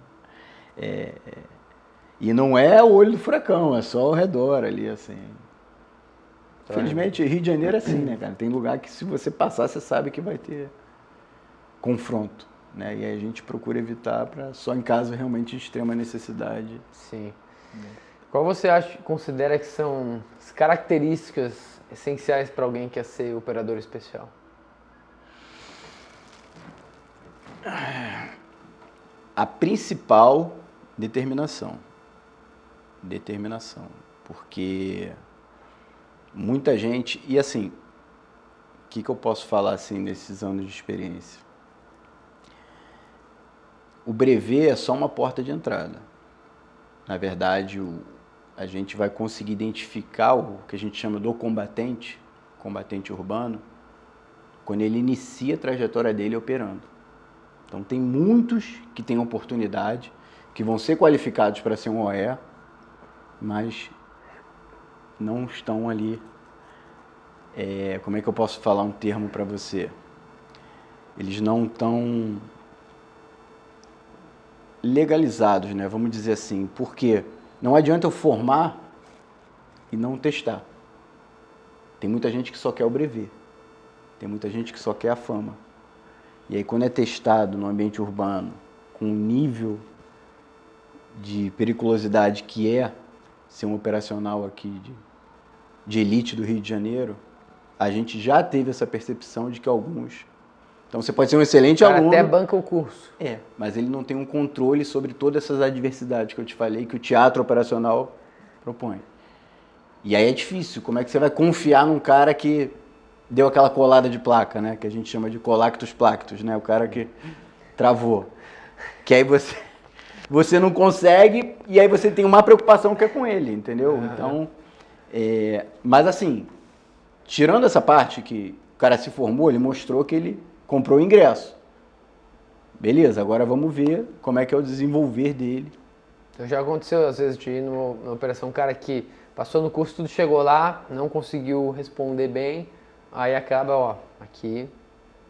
E não é o olho do furacão, é só ao redor ali, assim. Infelizmente, Rio de Janeiro é assim, né, cara? Tem lugar que se você passar, você sabe que vai ter confronto, né? E aí a gente procura evitar só em caso realmente de extrema necessidade. Sim. Qual você considera que são as características essenciais para alguém que quer ser operador especial? A principal, determinação. Porque muita gente... E assim, o que eu posso falar assim nesses anos de experiência? O brevet é só uma porta de entrada. Na verdade, a gente vai conseguir identificar o que a gente chama do combatente urbano, quando ele inicia a trajetória dele operando. Então tem muitos que têm oportunidade, que vão ser qualificados para ser um OE, mas não estão ali. Como é que eu posso falar um termo para você? Eles não estão legalizados, né? Vamos dizer assim, porque não adianta eu formar e não testar. Tem muita gente que só quer o brevet, tem muita gente que só quer a fama. E aí quando é testado no ambiente urbano com o nível de periculosidade que é ser um operacional aqui de elite do Rio de Janeiro, a gente já teve essa percepção de que alguns... Então você pode ser um excelente aluno... até banca o curso. Mas ele não tem um controle sobre todas essas adversidades que eu te falei, que o teatro operacional propõe. E aí é difícil. Como é que você vai confiar num cara que deu aquela colada de placa, né? Que a gente chama de colactus plactus, né? O cara que travou. Que aí você não consegue e aí você tem uma preocupação que é com ele, entendeu? Então, mas assim, tirando essa parte que o cara se formou, ele mostrou que ele comprou o ingresso. Beleza, agora vamos ver como é que é o desenvolver dele. Então já aconteceu às vezes de ir numa operação, um cara que passou no curso, tudo chegou lá, não conseguiu responder bem, aí acaba, ó, aqui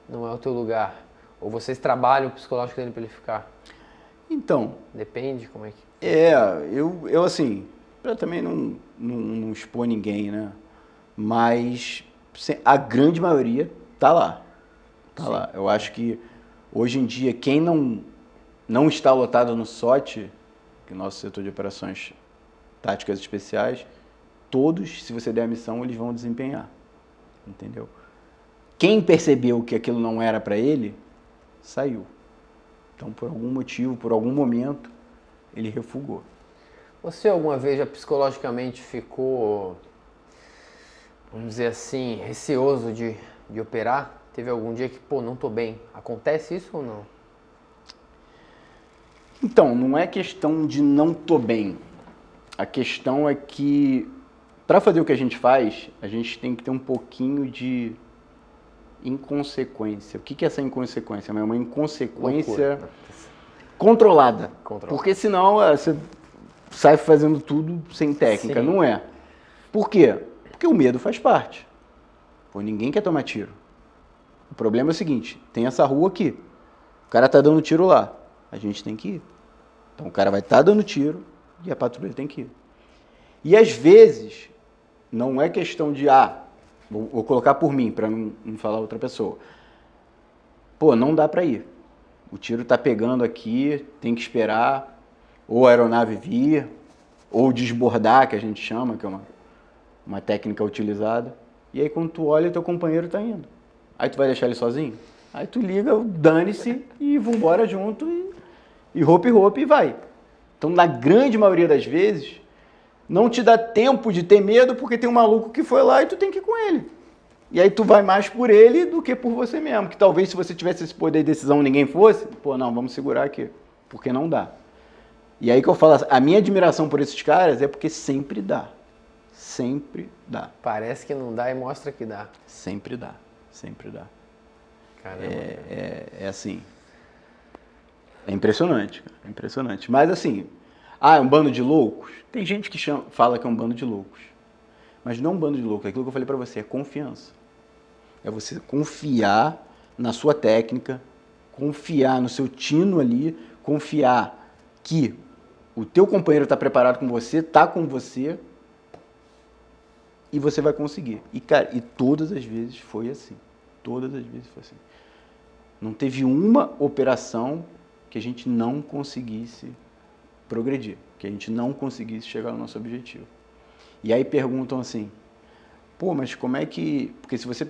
não é o teu lugar. Ou vocês trabalham o psicológico dele para ele ficar? Então... Depende, como é que... Eu assim, para também não expor ninguém, né? Mas a grande maioria tá lá. Tá lá. Eu acho que hoje em dia, quem não está lotado no SOT, que é o nosso setor de operações táticas especiais, todos, se você der a missão, eles vão desempenhar. Entendeu? Quem percebeu que aquilo não era para ele, saiu. Então, por algum motivo, por algum momento, ele refugou. Você alguma vez já psicologicamente ficou, vamos dizer assim, receoso de operar? Teve algum dia que, pô, não tô bem. Acontece isso ou não? Então, não é questão de não tô bem. A questão é que, para fazer o que a gente faz, a gente tem que ter um pouquinho de inconsequência. O que é essa inconsequência? É uma inconsequência controlada. Porque senão você sai fazendo tudo sem técnica. Sim. Não é. Por quê? Porque o medo faz parte. Pô, ninguém quer tomar tiro. O problema é o seguinte, tem essa rua aqui. O cara tá dando tiro lá. A gente tem que ir. Então o cara vai estar dando tiro e a patrulha tem que ir. E às vezes, não é questão de, vou colocar por mim, para não falar outra pessoa. Pô, não dá para ir. O tiro tá pegando aqui, tem que esperar ou a aeronave vir, ou desbordar, que a gente chama, que é uma técnica utilizada. E aí quando tu olha, teu companheiro tá indo. Aí tu vai deixar ele sozinho? Aí tu liga, dane-se e vambora junto e hope e vai. Então, na grande maioria das vezes, não te dá tempo de ter medo porque tem um maluco que foi lá e tu tem que ir com ele. E aí tu vai mais por ele do que por você mesmo. Que talvez se você tivesse esse poder de decisão e ninguém fosse, pô, não, vamos segurar aqui. Porque não dá. E aí que eu falo, a minha admiração por esses caras é porque sempre dá. Sempre dá. Parece que não dá e mostra que dá. Sempre dá. Sempre dá. Caramba. É assim. É impressionante, cara. É impressionante. Mas assim, é um bando de loucos? Tem gente que fala que é um bando de loucos. Mas não é um bando de loucos. É aquilo que eu falei pra você, é confiança. É você confiar na sua técnica, confiar no seu tino ali, confiar que o teu companheiro está preparado com você, está com você, e você vai conseguir. E, cara, todas as vezes foi assim. Todas as vezes foi assim. Não teve uma operação que a gente não conseguisse progredir, que a gente não conseguisse chegar ao nosso objetivo. E aí perguntam assim, pô, mas como é que... Porque se você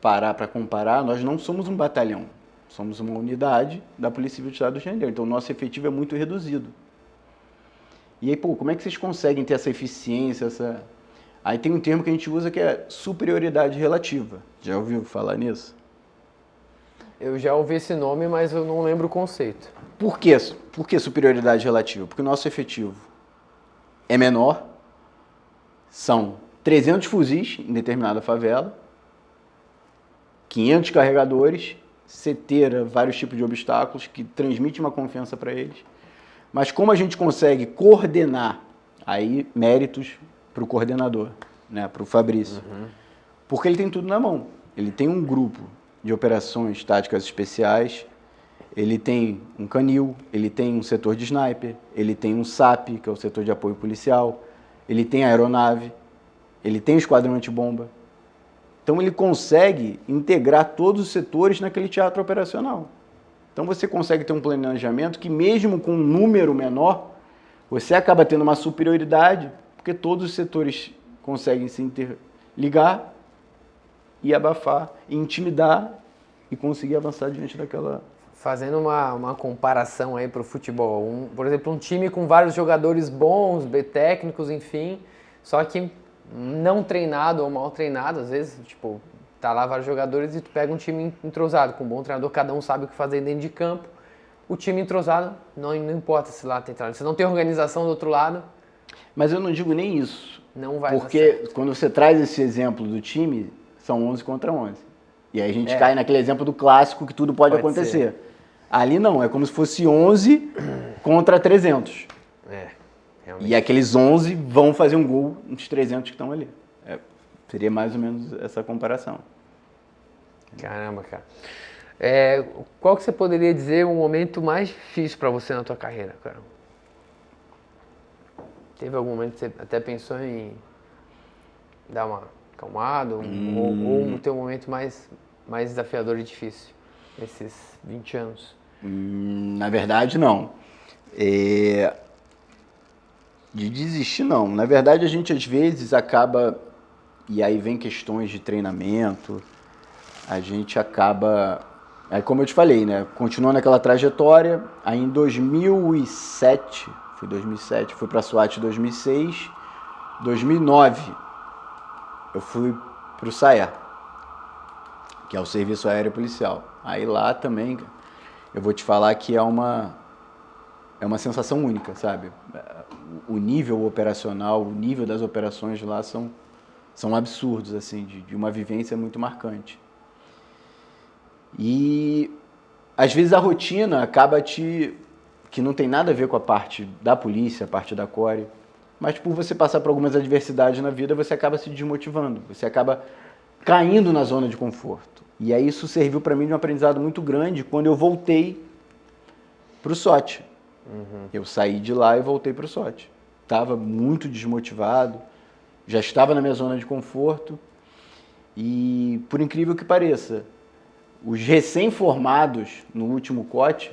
parar para comparar, nós não somos um batalhão, somos uma unidade da Polícia Civil do Estado do Rio de Janeiro, então o nosso efetivo é muito reduzido. E aí, pô, como é que vocês conseguem ter essa eficiência, essa... Aí tem um termo que a gente usa que é superioridade relativa. Já ouviu falar nisso? Eu já ouvi esse nome, mas eu não lembro o conceito. Por quê? Por que superioridade relativa? Porque o nosso efetivo é menor, são 300 fuzis em determinada favela, 500 carregadores, seteira, vários tipos de obstáculos que transmitem uma confiança para eles. Mas como a gente consegue coordenar, aí méritos para o coordenador, né, para o Fabrício. Porque ele tem tudo na mão. Ele tem um grupo de operações táticas especiais, ele tem um canil, ele tem um setor de sniper, ele tem um SAP, que é o setor de apoio policial, ele tem a aeronave, ele tem o esquadrão antibomba. Então ele consegue integrar todos os setores naquele teatro operacional. Então você consegue ter um planejamento que mesmo com um número menor, você acaba tendo uma superioridade, porque todos os setores conseguem se interligar e abafar, e intimidar e conseguir avançar diante daquela... Fazendo uma comparação aí para o futebol, por exemplo, um time com vários jogadores bons, técnicos, enfim, só que não treinado ou mal treinado, às vezes, tipo, tá lá vários jogadores e tu pega um time entrosado, com um bom treinador, cada um sabe o que fazer dentro de campo. O time entrosado, não importa se lá tem treinador, se não tem organização do outro lado... Mas eu não digo nem isso, não vai porque quando você traz esse exemplo do time, são 11 contra 11. E aí a gente cai naquele exemplo do clássico que tudo pode acontecer. Ser. Ali não, é como se fosse 11 contra 300. Realmente. E aqueles 11 vão fazer um gol nos 300 que estão ali. Seria mais ou menos essa comparação. Caramba, cara. Qual que você poderia dizer o momento mais difícil para você na tua carreira, cara? Teve algum momento que você até pensou em dar uma acalmada? Ou o teu momento mais desafiador e difícil nesses 20 anos? Na verdade, não. De desistir, não. Na verdade, a gente às vezes acaba... E aí vem questões de treinamento. A gente acaba... como eu te falei, né? Continuando aquela trajetória. Aí em 2007... Foi 2007, fui para a SWAT em 2006. 2009, eu fui para o SAER, que é o Serviço Aéreo Policial. Aí lá também, eu vou te falar que é uma sensação única, sabe? O nível operacional, o nível das operações lá são absurdos, assim, de uma vivência muito marcante. E às vezes a rotina acaba que não tem nada a ver com a parte da polícia, a parte da CORE, mas por você passar por algumas adversidades na vida, você acaba se desmotivando, você acaba caindo na zona de conforto. E aí isso serviu para mim de um aprendizado muito grande quando eu voltei para o SOT. Eu saí de lá e voltei para o SOT. Estava muito desmotivado, já estava na minha zona de conforto e, por incrível que pareça, os recém-formados no último COT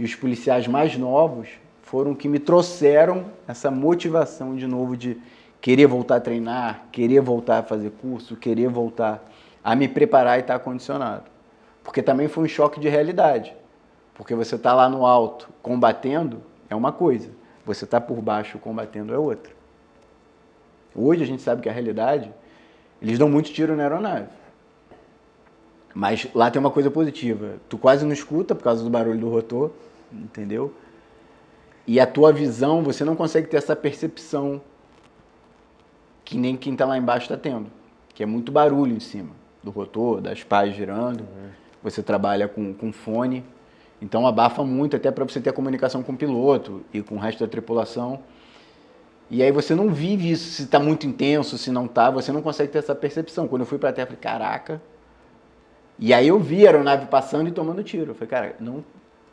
e os policiais mais novos foram que me trouxeram essa motivação de novo de querer voltar a treinar, querer voltar a fazer curso, querer voltar a me preparar e estar condicionado. Porque também foi um choque de realidade. Porque você está lá no alto combatendo é uma coisa, você está por baixo combatendo é outra. Hoje a gente sabe que a realidade, eles dão muito tiro na aeronave. Mas lá tem uma coisa positiva, tu quase não escuta por causa do barulho do rotor, entendeu? E a tua visão, você não consegue ter essa percepção que nem quem está lá embaixo está tendo, que é muito barulho em cima do rotor, das pás girando, você trabalha com fone, então abafa muito até para você ter a comunicação com o piloto e com o resto da tripulação. E aí você não vive isso, se está muito intenso, se não está, você não consegue ter essa percepção. Quando eu fui para a terra, eu falei, caraca. E aí eu vi a aeronave passando e tomando tiro. Eu falei, cara, não,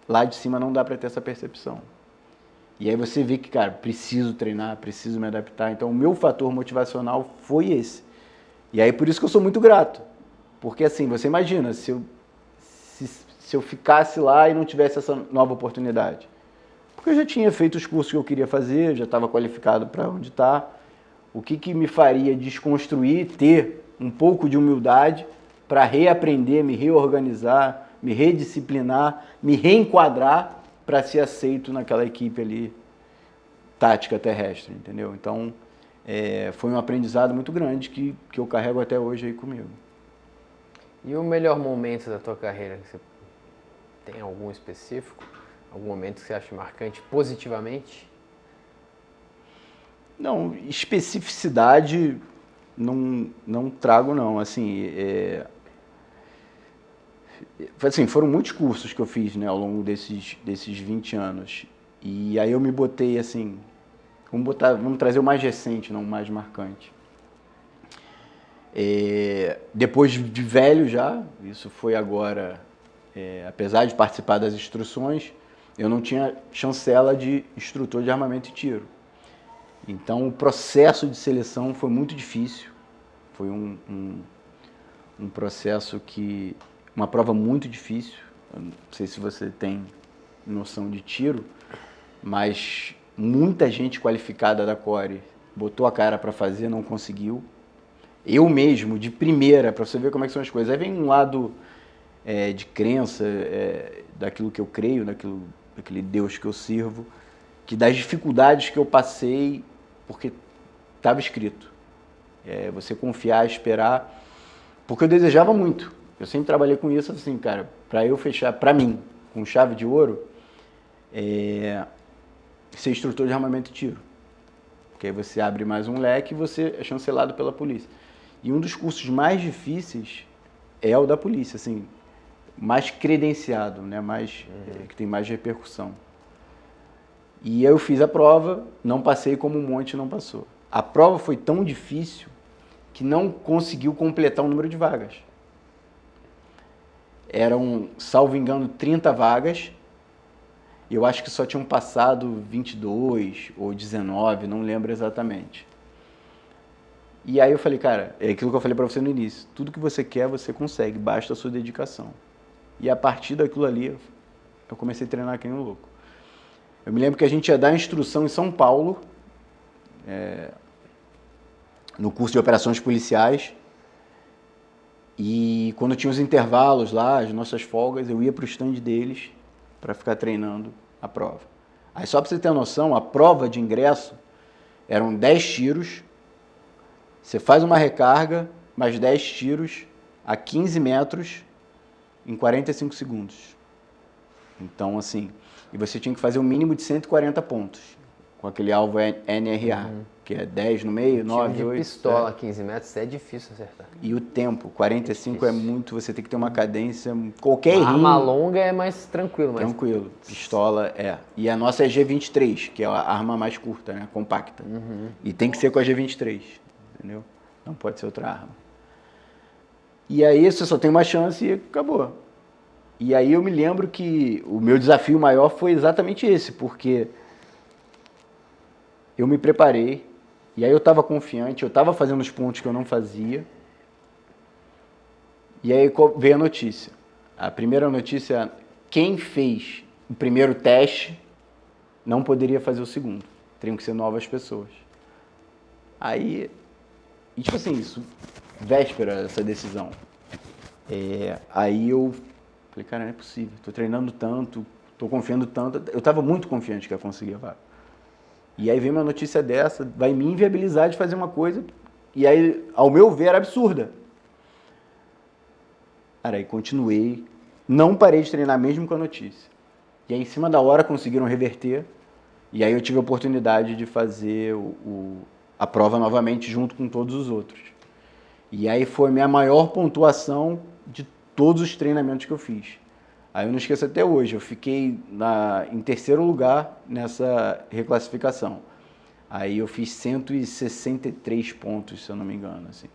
lá de cima não dá para ter essa percepção. E aí você vê que, cara, preciso treinar, preciso me adaptar. Então o meu fator motivacional foi esse. E aí por isso que eu sou muito grato. Porque assim, você imagina, se eu ficasse lá e não tivesse essa nova oportunidade. Porque eu já tinha feito os cursos que eu queria fazer, já estava qualificado para onde está. O que me faria desconstruir, ter um pouco de humildade para reaprender, me reorganizar, me redisciplinar, me reenquadrar para ser aceito naquela equipe ali tática terrestre, entendeu? Então, foi um aprendizado muito grande que eu carrego até hoje aí comigo. E o melhor momento da tua carreira? Você tem algum específico? Algum momento que você acha marcante positivamente? Não, especificidade não trago não, assim, foram muitos cursos que eu fiz, né, ao longo desses 20 anos, e aí eu me botei assim, vamos trazer o mais recente, não o mais marcante. Depois de velho já, isso foi agora, apesar de participar das instruções, eu não tinha chancela de instrutor de armamento e tiro. Então o processo de seleção foi muito difícil, foi um processo uma prova muito difícil, Eu não sei se você tem noção de tiro, mas muita gente qualificada da Core botou a cara para fazer, não conseguiu. Eu mesmo, de primeira, para você ver como é que são as coisas. Aí vem um lado de crença, daquilo que eu creio, daquele Deus que eu sirvo, que das dificuldades que eu passei, porque estava escrito. Você confiar, esperar, porque eu desejava muito. Eu sempre trabalhei com isso, assim, cara, para eu fechar, para mim, com chave de ouro, ser instrutor de armamento e tiro. Porque aí você abre mais um leque e você é chancelado pela polícia. E um dos cursos mais difíceis é o da polícia, assim, mais credenciado, né? Que tem mais repercussão. E aí eu fiz a prova, não passei como um monte não passou. A prova foi tão difícil que não conseguiu completar o número de vagas. Eram, salvo engano, 30 vagas. Eu acho que só tinham passado 22 ou 19, não lembro exatamente. E aí eu falei, cara, é aquilo que eu falei pra você no início. Tudo que você quer, você consegue, basta a sua dedicação. E a partir daquilo ali, eu comecei a treinar que nem um louco. Eu me lembro que a gente ia dar instrução em São Paulo, no curso de operações policiais. E quando tinha os intervalos lá, as nossas folgas, eu ia pro stand deles para ficar treinando a prova. Aí só para você ter noção, a prova de ingresso eram 10 tiros, você faz uma recarga, mais 10 tiros a 15 metros em 45 segundos. Então, assim, e você tinha que fazer um mínimo de 140 pontos, com aquele alvo NRA, que é 10 no meio, 9, 8... de pistola a 15 metros é difícil acertar. E o tempo, 45 é muito, você tem que ter uma cadência, qualquer A arma longa é mais tranquilo. Tranquilo, pistola E a nossa é G23, que é a arma mais curta, né, compacta. E tem que ser com a G23, entendeu? Não pode ser outra arma. E aí você só tem uma chance e acabou. E aí eu me lembro que o meu desafio maior foi exatamente esse, porque eu me preparei, e aí eu estava confiante, eu estava fazendo os pontos que eu não fazia, e aí veio a notícia. A primeira notícia, quem fez o primeiro teste não poderia fazer o segundo, teriam que ser novas pessoas. Aí, e tipo assim, isso, véspera dessa decisão, aí eu falei, cara, não é possível, tô treinando tanto, tô confiando tanto, eu estava muito confiante que ia conseguir a vaga. E aí vem uma notícia dessa, vai me inviabilizar de fazer uma coisa, e aí, ao meu ver, era absurda. Cara, aí continuei, não parei de treinar mesmo com a notícia. E aí, em cima da hora, conseguiram reverter, e aí eu tive a oportunidade de fazer a prova novamente junto com todos os outros. E aí foi a minha maior pontuação de todos os treinamentos que eu fiz. Aí eu não esqueço até hoje, eu fiquei em terceiro lugar nessa reclassificação. Aí eu fiz 163 pontos, se eu não me engano, assim.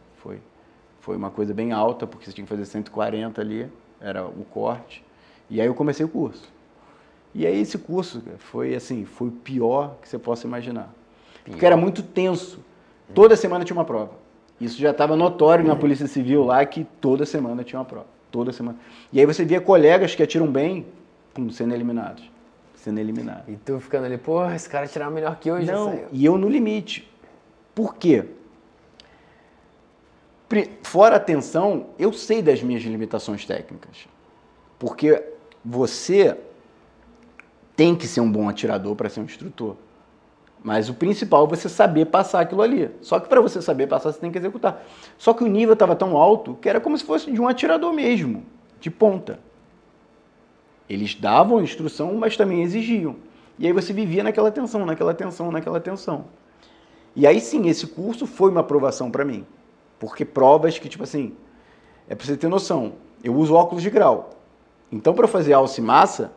Foi uma coisa bem alta, porque você tinha que fazer 140 ali, era o corte. E aí eu comecei o curso. E aí esse curso foi assim, foi o pior que você possa imaginar. Porque era muito tenso. Toda semana tinha uma prova. Isso já estava notório na Polícia Civil lá, que toda semana tinha uma prova. Toda semana. E aí você via colegas que atiram bem, sendo eliminados. E tu ficando ali, pô, esse cara atirar melhor que eu, já saiu. E eu no limite. Por quê? Fora a tensão, eu sei das minhas limitações técnicas. Porque você tem que ser um bom atirador para ser um instrutor. Mas o principal é você saber passar aquilo ali. Só que para você saber passar, você tem que executar. Só que o nível estava tão alto que era como se fosse de um atirador mesmo, de ponta. Eles davam a instrução, mas também exigiam. E aí você vivia naquela tensão, naquela tensão, naquela tensão. E aí sim, esse curso foi uma aprovação para mim. Porque provas que, tipo assim, é para você ter noção, eu uso óculos de grau. Então, para fazer alça e massa,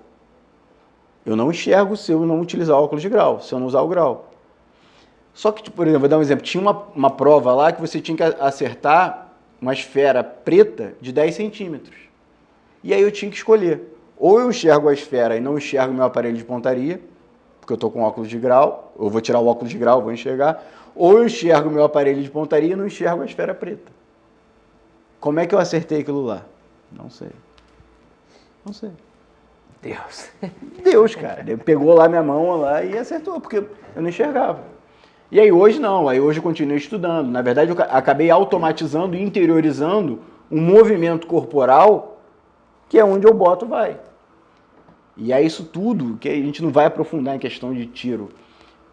eu não enxergo se eu não utilizar óculos de grau, se eu não usar o grau. Só que, por exemplo, vou dar um exemplo, tinha uma prova lá que você tinha que acertar uma esfera preta de 10 centímetros. E aí eu tinha que escolher. Ou eu enxergo a esfera e não enxergo o meu aparelho de pontaria, porque eu estou com óculos de grau, eu vou tirar o óculos de grau, vou enxergar, ou eu enxergo o meu aparelho de pontaria e não enxergo a esfera preta. Como é que eu acertei aquilo lá? Não sei. Não sei. Deus. Deus, cara. Ele pegou lá minha mão lá e acertou, porque eu não enxergava. E aí hoje não, aí hoje eu continuei estudando. Na verdade, eu acabei automatizando e interiorizando um movimento corporal que é onde eu boto vai. E é isso tudo que a gente não vai aprofundar em questão de tiro,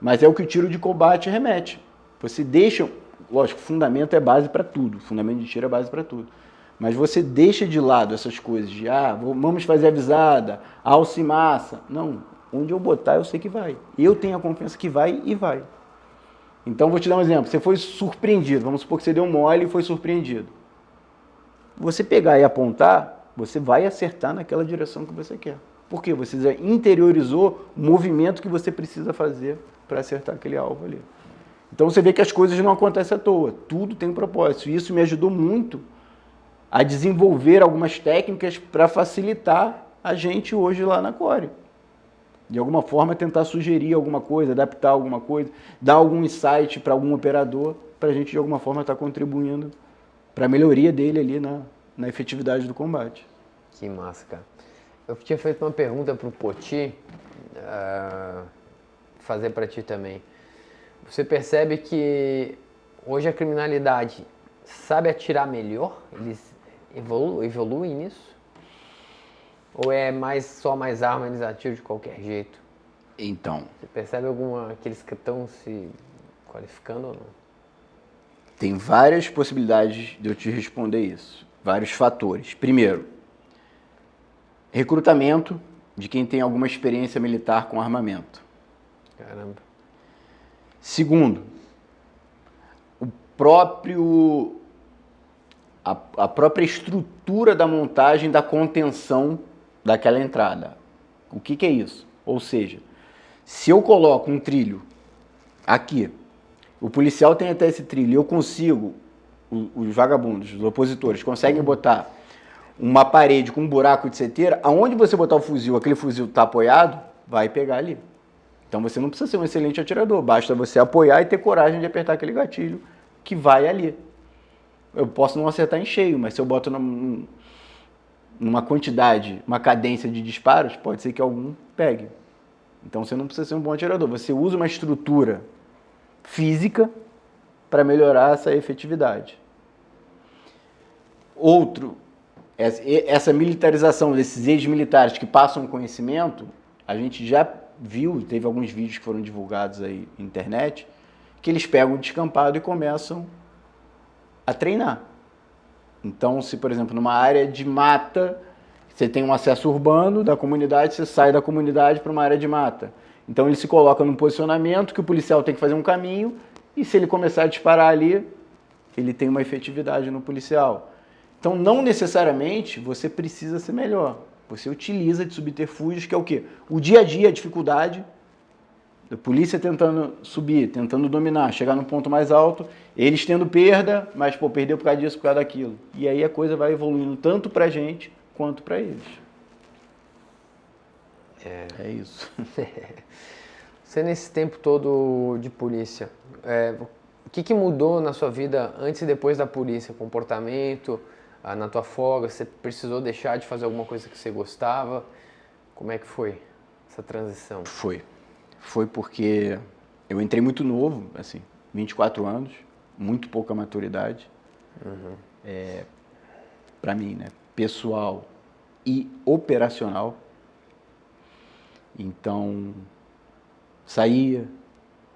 mas é o que o tiro de combate remete. Você deixa, lógico, fundamento é base para tudo, fundamento de tiro é base para tudo. Mas você deixa de lado essas coisas de, vamos fazer avisada, alça e massa. Não, onde eu botar eu sei que vai. Eu tenho a confiança que vai e vai. Então, vou te dar um exemplo. Você foi surpreendido. Vamos supor que você deu um mole e foi surpreendido. Você pegar e apontar, você vai acertar naquela direção que você quer. Por quê? Você já interiorizou o movimento que você precisa fazer para acertar aquele alvo ali. Então, você vê que as coisas não acontecem à toa. Tudo tem um propósito. E isso me ajudou muito a desenvolver algumas técnicas para facilitar a gente hoje lá na Core. De alguma forma, tentar sugerir alguma coisa, adaptar alguma coisa, dar algum insight para algum operador, para a gente, de alguma forma, estar contribuindo para a melhoria dele ali na efetividade do combate. Que massa, cara. Eu tinha feito uma pergunta para o Poti, fazer para ti também. Você percebe que hoje a criminalidade sabe atirar melhor? Eles evoluem nisso? Ou é só mais arma, eles atiram de qualquer jeito? Então, Você percebe aqueles que estão se qualificando ou não? tem várias possibilidades de eu te responder isso. Vários fatores. Primeiro, recrutamento de quem tem alguma experiência militar com armamento. Caramba. Segundo, a própria estrutura da montagem da contenção daquela entrada. O que é isso? Ou seja, se eu coloco um trilho aqui, o policial tem até esse trilho, eu consigo, os vagabundos, os opositores, conseguem botar uma parede com um buraco de seteira, aonde você botar o fuzil, aquele fuzil está apoiado, vai pegar ali. Então você não precisa ser um excelente atirador, basta você apoiar e ter coragem de apertar aquele gatilho que vai ali. Eu posso não acertar em cheio, mas se eu boto numa quantidade, uma cadência de disparos, pode ser que algum pegue. Então você não precisa ser um bom atirador, você usa uma estrutura física para melhorar essa efetividade. Outro, essa militarização desses ex-militares que passam conhecimento, a gente já viu, teve alguns vídeos que foram divulgados aí na internet, que eles pegam o descampado e começam a treinar. Então, se, por exemplo, numa área de mata, você tem um acesso urbano da comunidade, você sai da comunidade para uma área de mata. Então, ele se coloca num posicionamento que o policial tem que fazer um caminho e se ele começar a disparar ali, ele tem uma efetividade no policial. Então, não necessariamente você precisa ser melhor. Você utiliza de subterfúgios, que é o quê? O dia a dia, a dificuldade, a polícia tentando subir, tentando dominar, chegar no ponto mais alto, eles tendo perda, mas perdeu por causa disso, por causa daquilo. E aí a coisa vai evoluindo tanto pra gente quanto pra eles. É isso. Você nesse tempo todo de polícia, o que mudou na sua vida antes e depois da polícia? Comportamento, na tua folga, você precisou deixar de fazer alguma coisa que você gostava? Como é que foi essa transição? Foi porque eu entrei muito novo, assim, 24 anos, muito pouca maturidade. Para mim, né? Pessoal e operacional. Então, saía,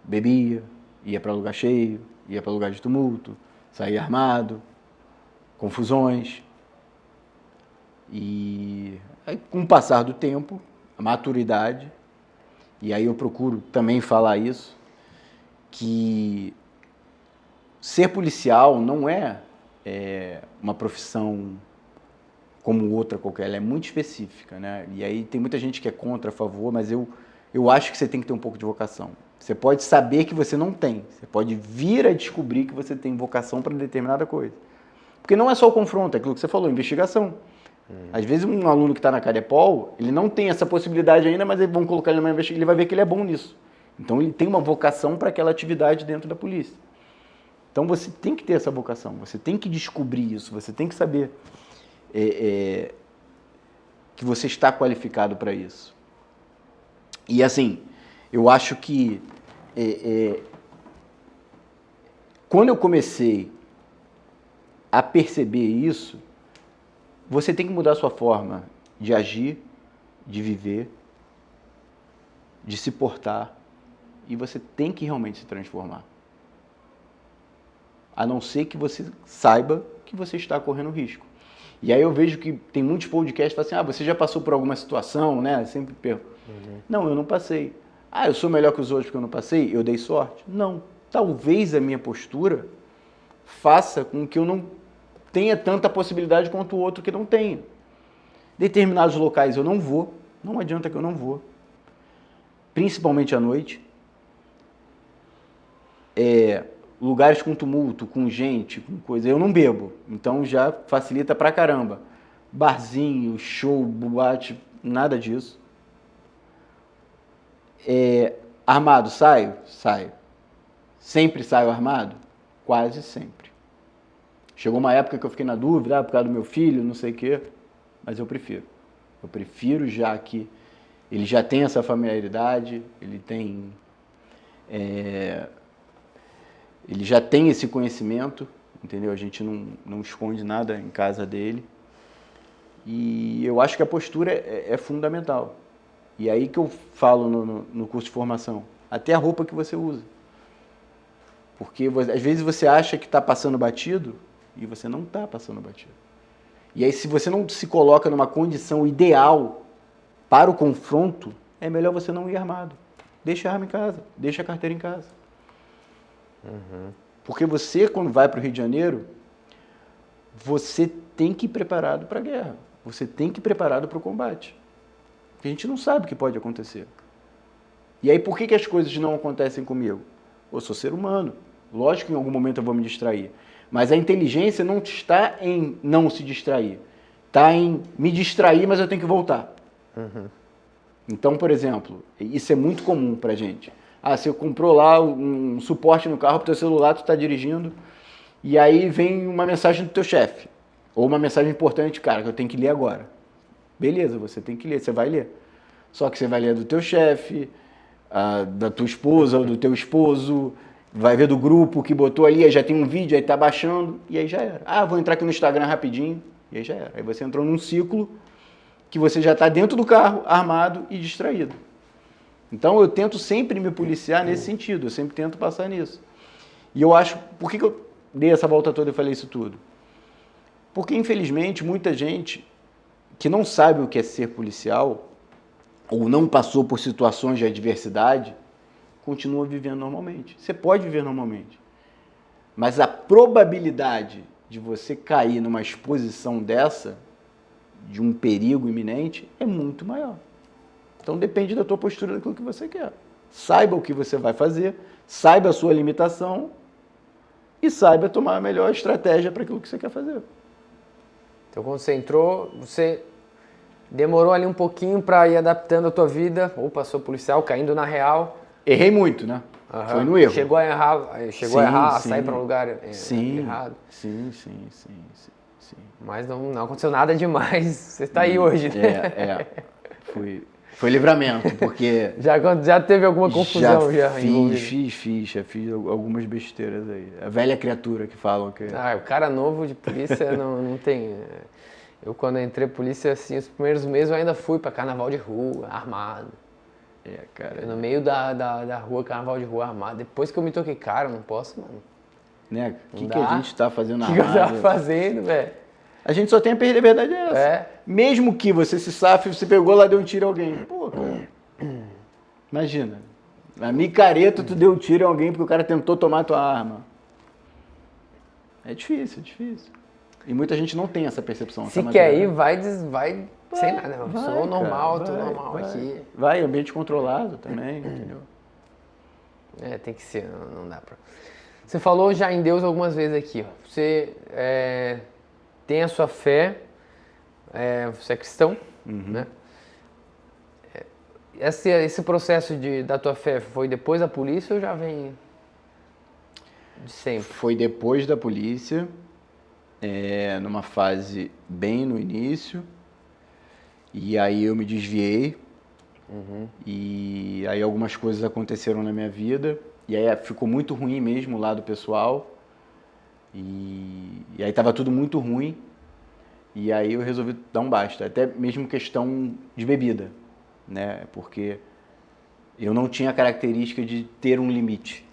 bebia, ia para lugar cheio, ia para lugar de tumulto, saía armado, confusões. E aí, com o passar do tempo, a maturidade, e aí eu procuro também falar isso, que ser policial não é uma profissão como outra qualquer, ela é muito específica, né? E aí tem muita gente que é contra, a favor, mas eu acho que você tem que ter um pouco de vocação. Você pode saber que você não tem, você pode vir a descobrir que você tem vocação para determinada coisa. Porque não é só o confronto, é aquilo que você falou, investigação. Às vezes um aluno que está na Carepol, ele não tem essa possibilidade ainda, mas eles vão colocar ele numa investigação, ele vai ver que ele é bom nisso. Então ele tem uma vocação para aquela atividade dentro da polícia. Então você tem que ter essa vocação, você tem que descobrir isso, você tem que saber que você está qualificado para isso. E assim, eu acho que quando eu comecei a perceber isso, você tem que mudar a sua forma de agir, de viver, de se portar, e você tem que realmente se transformar. A não ser que você saiba que você está correndo risco. E aí eu vejo que tem muitos podcasts que falam assim, você já passou por alguma situação, né? Sempre pergunto. Não, eu não passei. Eu sou melhor que os outros porque eu não passei? Eu dei sorte? Não. Talvez a minha postura faça com que eu não tenha tanta possibilidade quanto o outro que não tenha. Determinados locais eu não vou, não adianta que eu não vou. Principalmente à noite. Lugares com tumulto, com gente, com coisa, eu não bebo, então já facilita pra caramba. Barzinho, show, boate, nada disso. Armado, saio? Saio. Sempre saio armado? Quase sempre. Chegou uma época que eu fiquei na dúvida, por causa do meu filho, não sei o quê, mas eu prefiro. Eu prefiro já que ele já tem essa familiaridade, ele já tem esse conhecimento, entendeu? A gente não esconde nada em casa dele. E eu acho que a postura é fundamental. E aí que eu falo no curso de formação, até a roupa que você usa. Porque às vezes você acha que está passando batido e você não está passando batido. E aí se você não se coloca numa condição ideal para o confronto, é melhor você não ir armado. Deixa a arma em casa, deixa a carteira em casa. Porque você, quando vai para o Rio de Janeiro, você tem que ir preparado para a guerra. Você tem que ir preparado para o combate. Porque a gente não sabe o que pode acontecer. E aí, por que as coisas não acontecem comigo? Eu sou ser humano. Lógico que em algum momento eu vou me distrair. Mas a inteligência não está em não se distrair. Está em me distrair, mas eu tenho que voltar. Então, por exemplo, isso é muito comum para a gente. Você comprou lá um suporte no carro para o teu celular, tu está dirigindo, e aí vem uma mensagem do teu chefe. Ou uma mensagem importante, cara, que eu tenho que ler agora. Beleza, você tem que ler, você vai ler. Só que você vai ler do teu chefe, da tua esposa ou do teu esposo, vai ver do grupo que botou ali, aí já tem um vídeo, aí tá baixando, e aí já era. Vou entrar aqui no Instagram rapidinho, e aí já era. Aí você entrou num ciclo que você já está dentro do carro, armado e distraído. Então eu tento sempre me policiar nesse sentido, eu sempre tento passar nisso. E eu acho, por que eu dei essa volta toda e falei isso tudo? Porque infelizmente muita gente que não sabe o que é ser policial, ou não passou por situações de adversidade, continua vivendo normalmente. Você pode viver normalmente, mas a probabilidade de você cair numa exposição dessa, de um perigo iminente, é muito maior. Então depende da tua postura, daquilo que você quer. Saiba o que você vai fazer, saiba a sua limitação e saiba tomar a melhor estratégia para aquilo que você quer fazer. Então quando você entrou, você demorou ali um pouquinho para ir adaptando a tua vida, ou passou policial, caindo na real. Errei muito, né? Foi no erro. Chegou a errar, sair para um lugar errado. Sim. Mas não aconteceu nada demais, você está aí hoje, né? Foi livramento, porque... Já teve alguma confusão Fiz algumas besteiras aí. A velha criatura que falam que... o cara novo de polícia não tem... Eu quando entrei polícia, assim, os primeiros meses eu ainda fui para carnaval de rua, armado. Cara... No meio da rua, carnaval de rua armado. Depois que eu me toquei, cara, eu não posso, mano. Né? O que a gente tá fazendo armado? O que eu tava fazendo, velho? A gente só tem a perder, a verdade é essa. Mesmo que você se safe, você pegou lá, deu um tiro em alguém. Pô, cara. Imagina. Na micareta tu deu um tiro em alguém porque o cara tentou tomar a tua arma. É difícil. E muita gente não tem essa percepção. Se quer ir, vai sem nada. Não. Sou normal, tô normal aqui. Vai, ambiente controlado também, entendeu? Tem que ser, não dá pra... Você falou já em Deus algumas vezes aqui, ó. Você tem a sua fé, você é cristão, né? Esse processo da tua fé foi depois da polícia ou já vem de sempre? Foi depois da polícia, numa fase bem no início. E aí eu me desviei. E aí algumas coisas aconteceram na minha vida. E aí ficou muito ruim mesmo o lado pessoal. E aí tava tudo muito ruim. E aí eu resolvi dar um basta. Até mesmo questão de bebida, né? Porque eu não tinha a característica de ter um limite.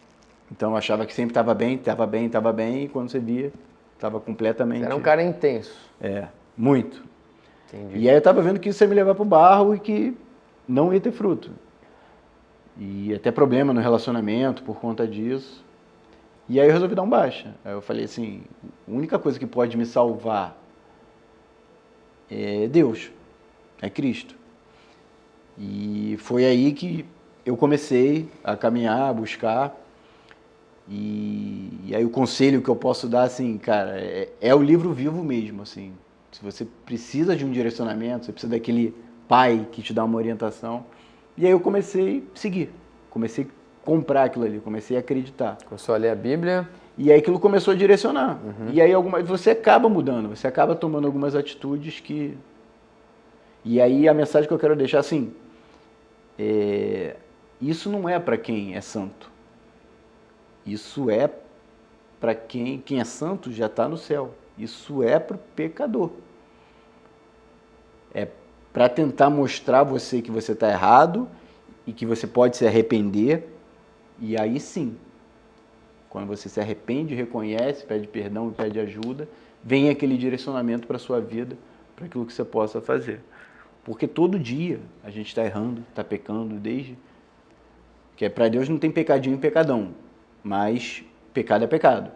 Então eu achava que sempre estava bem, estava bem, estava bem. E quando você via, estava completamente... Você era um cara intenso. Muito. Entendi. E aí eu tava vendo que isso ia me levar pro barro e que não ia ter fruto. E até problema no relacionamento por conta disso. E aí eu resolvi dar um baixa. Aí eu falei assim, a única coisa que pode me salvar é Deus, é Cristo. E foi aí que eu comecei a caminhar, a buscar. E aí o conselho que eu posso dar, assim, cara, é o livro vivo mesmo, assim. Se você precisa de um direcionamento, você precisa daquele pai que te dá uma orientação. E aí eu comecei a seguir, comecei a comprar aquilo ali, comecei a acreditar. Começou a ler a Bíblia. E aí aquilo começou a direcionar. E aí você acaba mudando, você acaba tomando algumas atitudes que... E aí a mensagem que eu quero deixar, assim, isso não é para quem é santo. Isso é para quem é santo já está no céu. Isso é para o pecador. É para tentar mostrar a você que você está errado e que você pode se arrepender. E aí sim, quando você se arrepende, reconhece, pede perdão e pede ajuda, vem aquele direcionamento para a sua vida, para aquilo que você possa fazer. Porque todo dia a gente está errando, está pecando, desde que para Deus não tem pecadinho e pecadão, mas pecado é pecado.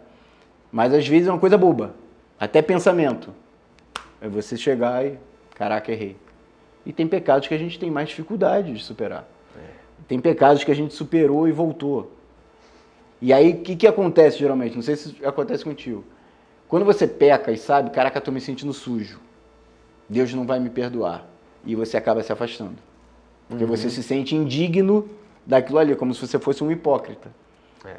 Mas às vezes é uma coisa boba, até pensamento. É você chegar e, caraca, errei. E tem pecados que a gente tem mais dificuldade de superar. Tem pecados que a gente superou e voltou. E aí, o que acontece geralmente? Não sei se acontece contigo. Quando você peca e sabe, caraca, eu tô me sentindo sujo. Deus não vai me perdoar. E você acaba se afastando. Porque você se sente indigno daquilo ali, como se você fosse um hipócrita.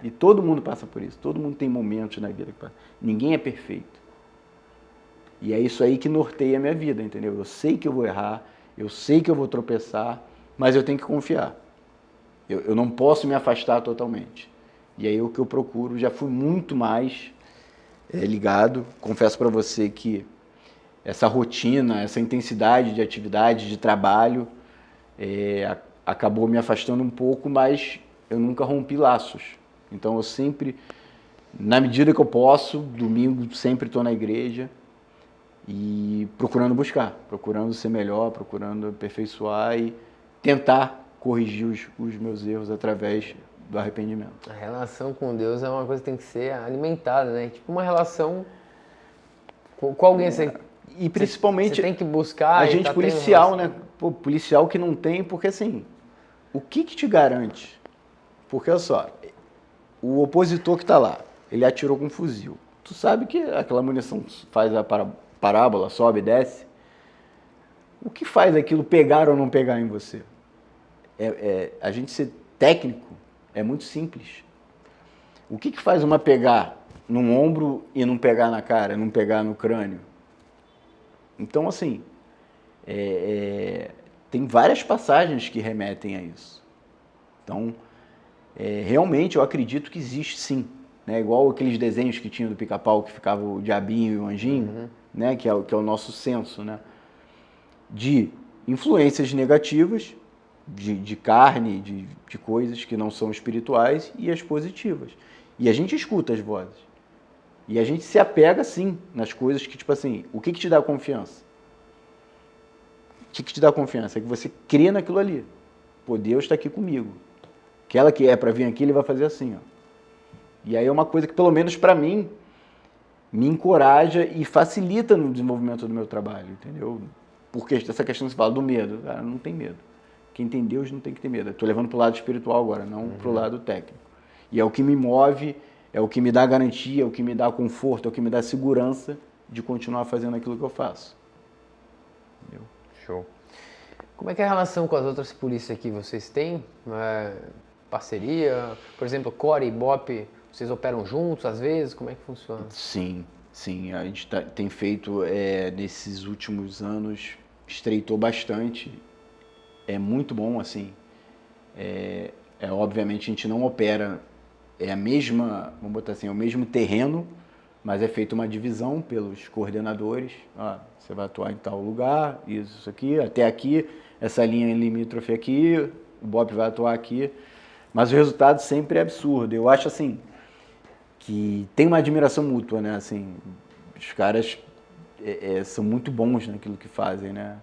E todo mundo passa por isso. Todo mundo tem momentos na vida que passa. Ninguém é perfeito. E é isso aí que norteia a minha vida, entendeu? Eu sei que eu vou errar, eu sei que eu vou tropeçar, mas eu tenho que confiar. Eu não posso me afastar totalmente. E aí o que eu procuro, já fui muito mais ligado. Confesso para você que essa rotina, essa intensidade de atividade, de trabalho, acabou me afastando um pouco, mas eu nunca rompi laços. Então eu sempre, na medida que eu posso, domingo sempre estou na igreja e procurando buscar, procurando ser melhor, procurando aperfeiçoar e tentar corrigir os meus erros através do arrependimento. A relação com Deus é uma coisa que tem que ser alimentada, né? Tipo uma relação com alguém. E principalmente você tem que buscar. A gente policial, né? Pô, policial que não tem, porque assim, o que te garante? Porque olha só, o opositor que está lá, ele atirou com um fuzil. Tu sabe que aquela munição faz a parábola, sobe e desce. O que faz aquilo pegar ou não pegar em você? A gente ser técnico é muito simples. O que faz uma pegar num ombro e não pegar na cara, não pegar no crânio? Então, assim, tem várias passagens que remetem a isso. Então, realmente eu acredito que existe sim. Né? Igual aqueles desenhos que tinha do Pica-Pau, que ficava o diabinho e o anjinho, né? que é o nosso senso, né? De influências negativas, de carne, de coisas que não são espirituais, e as positivas. E a gente escuta as vozes. E a gente se apega, sim, nas coisas que, tipo assim, o que te dá confiança? O que te dá confiança? É que você crê naquilo ali. Pô, Deus está aqui comigo. Aquela que é para vir aqui, ele vai fazer assim, ó. E aí é uma coisa que, pelo menos para mim, me encoraja e facilita no desenvolvimento do meu trabalho, entendeu? Porque essa questão que você fala do medo, cara, não tem medo. Quem tem Deus não tem que ter medo. Estou levando para o lado espiritual agora, não para o lado técnico. E é o que me move, é o que me dá garantia, é o que me dá conforto, é o que me dá segurança de continuar fazendo aquilo que eu faço. Entendeu? Show. Como é que é a relação com as outras polícias aqui? Vocês têm parceria? Por exemplo, Core e BOP, vocês operam juntos às vezes? Como é que funciona? Sim. A gente tem feito, nesses últimos anos, estreitou bastante, é muito bom, assim. Obviamente a gente não opera, é a mesma, vamos botar assim, é o mesmo terreno, mas é feita uma divisão pelos coordenadores. Você vai atuar em tal lugar, isso aqui, até aqui, essa linha limítrofe aqui, o BOP vai atuar aqui, mas o resultado sempre é absurdo. Eu acho assim, que tem uma admiração mútua, né? Assim, os caras são muito bons naquilo que fazem, né?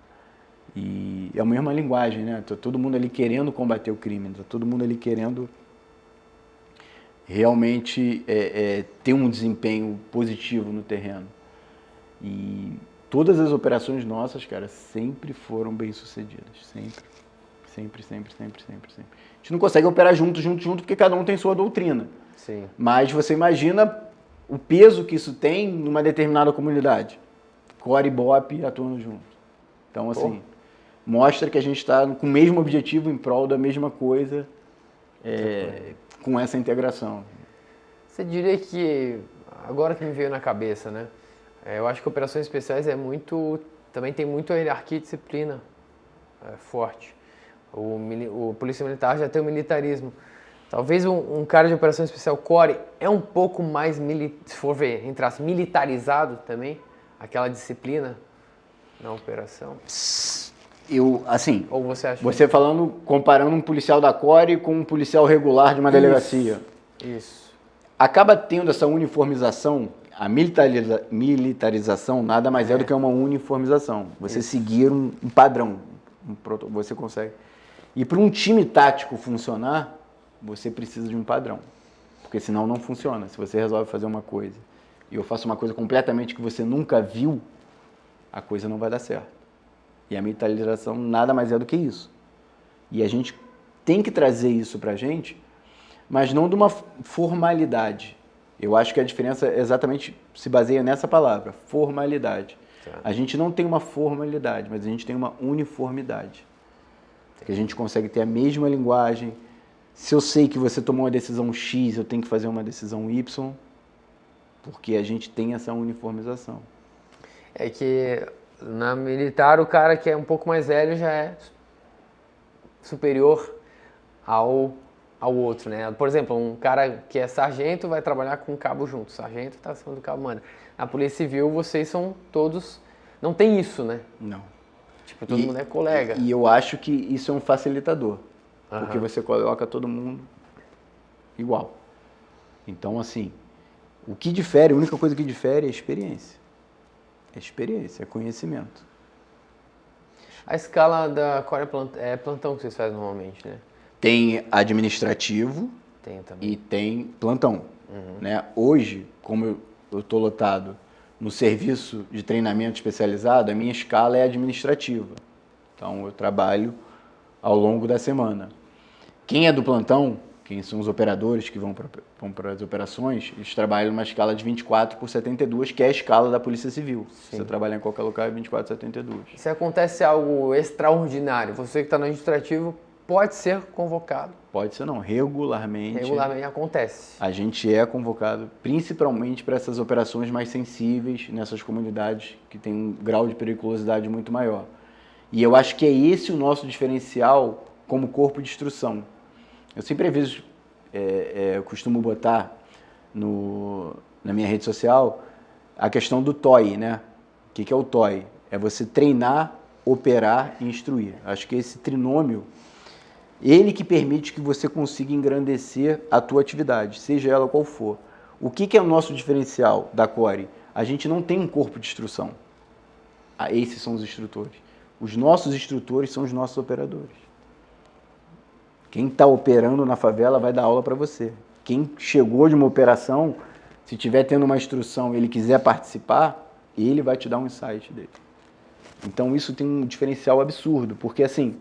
E é a mesma linguagem, né? Tá todo mundo ali querendo combater o crime, tá todo mundo ali querendo realmente ter um desempenho positivo no terreno. E todas as operações nossas, cara, sempre foram bem sucedidas, sempre. Sempre. A gente não consegue operar junto, porque cada um tem sua doutrina. Sim. Mas você imagina o peso que isso tem numa determinada comunidade. Core e BOP atuando junto. Então, assim, mostra que a gente está com o mesmo objetivo em prol da mesma coisa, com essa integração. Você diria que, agora que me veio na cabeça, né? Eu acho que operações especiais também tem muito a hierarquia e disciplina forte. O polícia militar já tem o militarismo. Talvez um cara de operação especial core é um pouco mais, se for ver, entre as militarizado também, aquela disciplina na operação. Assim, Ou você acha? Você falando, comparando um policial da core com um policial regular de uma delegacia. Isso. Acaba tendo essa uniformização, a militarização nada mais é do que uma uniformização. Você seguir um padrão, você consegue. E para um time tático funcionar, você precisa de um padrão, porque senão não funciona. Se você resolve fazer uma coisa e eu faço uma coisa completamente que você nunca viu, a coisa não vai dar certo. E a militarização nada mais é do que isso. E a gente tem que trazer isso para a gente, mas não de uma formalidade. Eu acho que a diferença exatamente se baseia nessa palavra, formalidade. Tá. A gente não tem uma formalidade, mas a gente tem uma uniformidade. Que a gente consegue ter a mesma linguagem. Se eu sei que você tomou uma decisão X, eu tenho que fazer uma decisão Y, porque a gente tem essa uniformização. É que na militar o cara que é um pouco mais velho já é superior ao outro, né? Por exemplo, um cara que é sargento vai trabalhar com o cabo junto. O sargento está acima do cabo, mano. Na Polícia Civil vocês são todos... Não tem isso, né? Não. Tipo, todo mundo é colega. E eu acho que isso é um facilitador. Porque você coloca todo mundo igual. Então, assim, o que difere, a única coisa que difere é a experiência. É experiência, é conhecimento. A escala da core é plantão que vocês fazem normalmente, né? Tem administrativo e tem plantão. Né? Hoje, como eu estou lotado no serviço de treinamento especializado, a minha escala é administrativa. Então, eu trabalho ao longo da semana. Quem é do plantão, quem são os operadores que vão para as operações, eles trabalham numa escala de 24/72, que é a escala da Polícia Civil. Sim. Você trabalha em qualquer lugar, é 24/72. Se acontece algo extraordinário, você que está no administrativo pode ser convocado? Pode ser não, regularmente. Regularmente acontece. A gente é convocado principalmente para essas operações mais sensíveis, nessas comunidades que têm um grau de periculosidade muito maior. E eu acho que é esse o nosso diferencial como corpo de instrução. Eu sempre vejo, eu costumo botar na minha rede social a questão do TOI, né? O que é o TOI? É você treinar, operar e instruir. Acho que esse trinômio, ele que permite que você consiga engrandecer a tua atividade, seja ela qual for. O que é o nosso diferencial da CORE? A gente não tem um corpo de instrução. Esses são os instrutores. Os nossos instrutores são os nossos operadores. Quem está operando na favela vai dar aula para você. Quem chegou de uma operação, se estiver tendo uma instrução e ele quiser participar, ele vai te dar um insight dele. Então isso tem um diferencial absurdo, porque assim,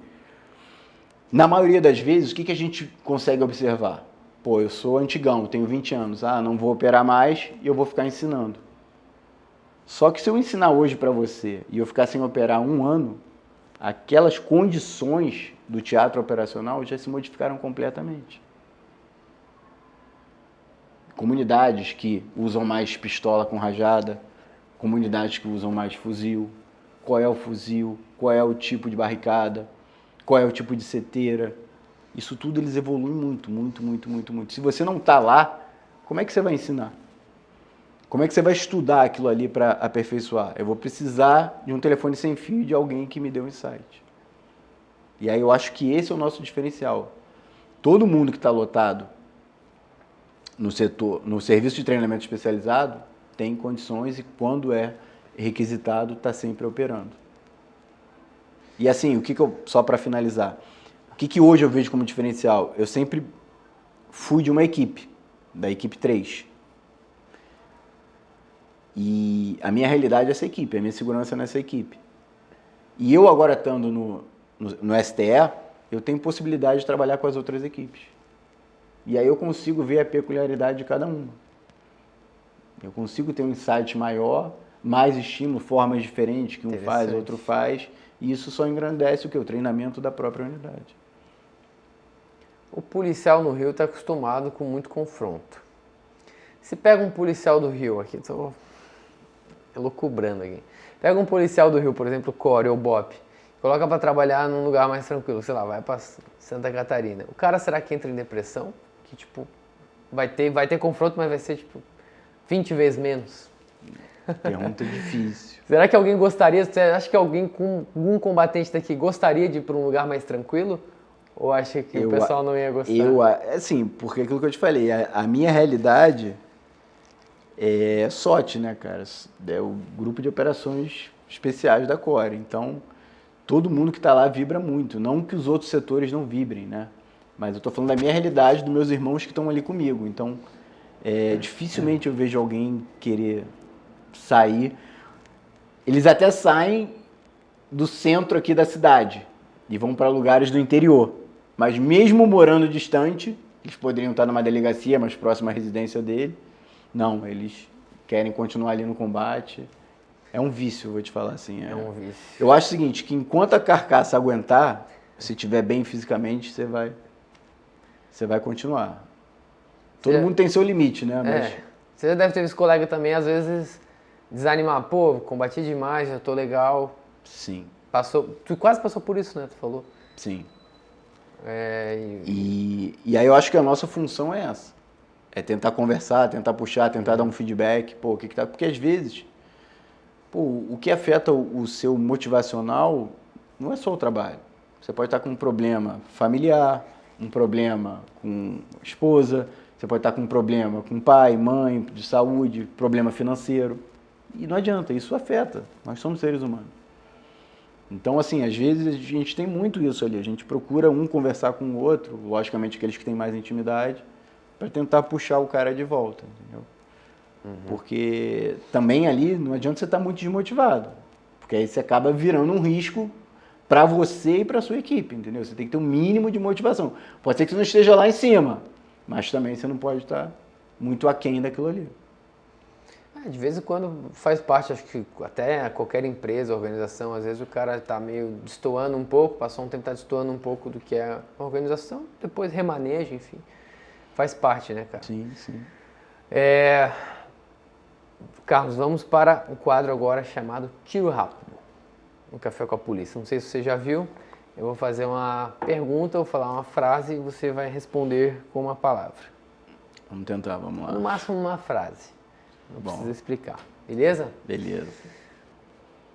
na maioria das vezes, o que a gente consegue observar? Pô, eu sou antigão, tenho 20 anos, não vou operar mais e eu vou ficar ensinando. Só que se eu ensinar hoje para você e eu ficar sem operar 1 ano, aquelas condições do teatro operacional já se modificaram completamente. Comunidades que usam mais pistola com rajada, comunidades que usam mais fuzil, qual é o fuzil, qual é o tipo de barricada, qual é o tipo de seteira. Isso tudo eles evoluem muito, muito, muito, muito, muito. Se você não está lá, como é que você vai ensinar? Como é que você vai estudar aquilo ali para aperfeiçoar? Eu vou precisar de um telefone sem fio de alguém que me dê um insight. E aí eu acho que esse é o nosso diferencial. Todo mundo que está lotado no setor, no serviço de treinamento especializado, tem condições e quando é requisitado, está sempre operando. E assim, só para finalizar, o que hoje eu vejo como diferencial? Eu sempre fui de uma equipe, da equipe 3. E a minha realidade é essa equipe, a minha segurança é nessa equipe. E eu agora estando no STE, eu tenho possibilidade de trabalhar com as outras equipes. E aí eu consigo ver a peculiaridade de cada uma. Eu consigo ter um insight maior, mais estímulo, formas diferentes que um faz, outro faz. E isso só engrandece o quê? O treinamento da própria unidade. O policial no Rio está acostumado com muito confronto. Se pega um policial do Rio, aqui estou elucubrando aqui. Pega um policial do Rio, por exemplo, o Core ou o Bop, coloca para trabalhar num lugar mais tranquilo, sei lá, vai para Santa Catarina. O cara será que entra em depressão? Que tipo, vai ter confronto, mas vai ser tipo 20 vezes menos. Pergunta difícil. Será que alguém gostaria, você acha que alguém com um combatente daqui gostaria de ir para um lugar mais tranquilo? Ou acha que o pessoal não ia gostar? Assim, porque aquilo que eu te falei, a minha realidade é SOT, né, cara? É o grupo de operações especiais da Core. Então, todo mundo que está lá vibra muito. Não que os outros setores não vibrem, né? Mas eu estou falando da minha realidade, dos meus irmãos que estão ali comigo. Então, dificilmente eu vejo alguém querer sair. Eles até saem do centro aqui da cidade e vão para lugares do interior. Mas mesmo morando distante, eles poderiam estar numa delegacia mais próxima à residência dele. Não, eles querem continuar ali no combate. É um vício, vou te falar assim. É um vício. Eu acho o seguinte, que enquanto a carcaça aguentar, se estiver bem fisicamente, você vai continuar. Todo mundo tem seu limite, né? Mas... Você já deve ter visto colega também, às vezes, desanimar. Pô, combati demais, já tô legal. Sim. Tu quase passou por isso, né? Tu falou. Sim. E aí eu acho que a nossa função é essa. É tentar conversar, tentar puxar, tentar dar um feedback. Pô, o que tá... Porque às vezes, o que afeta o seu motivacional não é só o trabalho. Você pode estar com um problema familiar, um problema com esposa, você pode estar com um problema com pai, mãe, de saúde, problema financeiro. E não adianta, isso afeta. Nós somos seres humanos. Então, assim, às vezes a gente tem muito isso ali. A gente procura um conversar com o outro, logicamente aqueles que têm mais intimidade, para tentar puxar o cara de volta, entendeu? Porque também ali não adianta você estar muito desmotivado, porque aí você acaba virando um risco para você e para sua equipe, entendeu? Você tem que ter um mínimo de motivação. Pode ser que você não esteja lá em cima, mas também você não pode estar muito aquém daquilo ali. de vez em quando faz parte, acho que até qualquer empresa, organização, às vezes o cara está meio destoando um pouco, passou um tempo, está destoando um pouco do que é a organização, depois remaneja, enfim. Faz parte, né, cara? Sim, sim. Carlos, vamos para um quadro agora chamado Tiro Rápido, no Café com a Polícia. Não sei se você já viu, eu vou fazer uma pergunta, vou falar uma frase e você vai responder com uma palavra. Vamos tentar, vamos lá. No máximo uma frase. Não precisa explicar. Beleza? Beleza.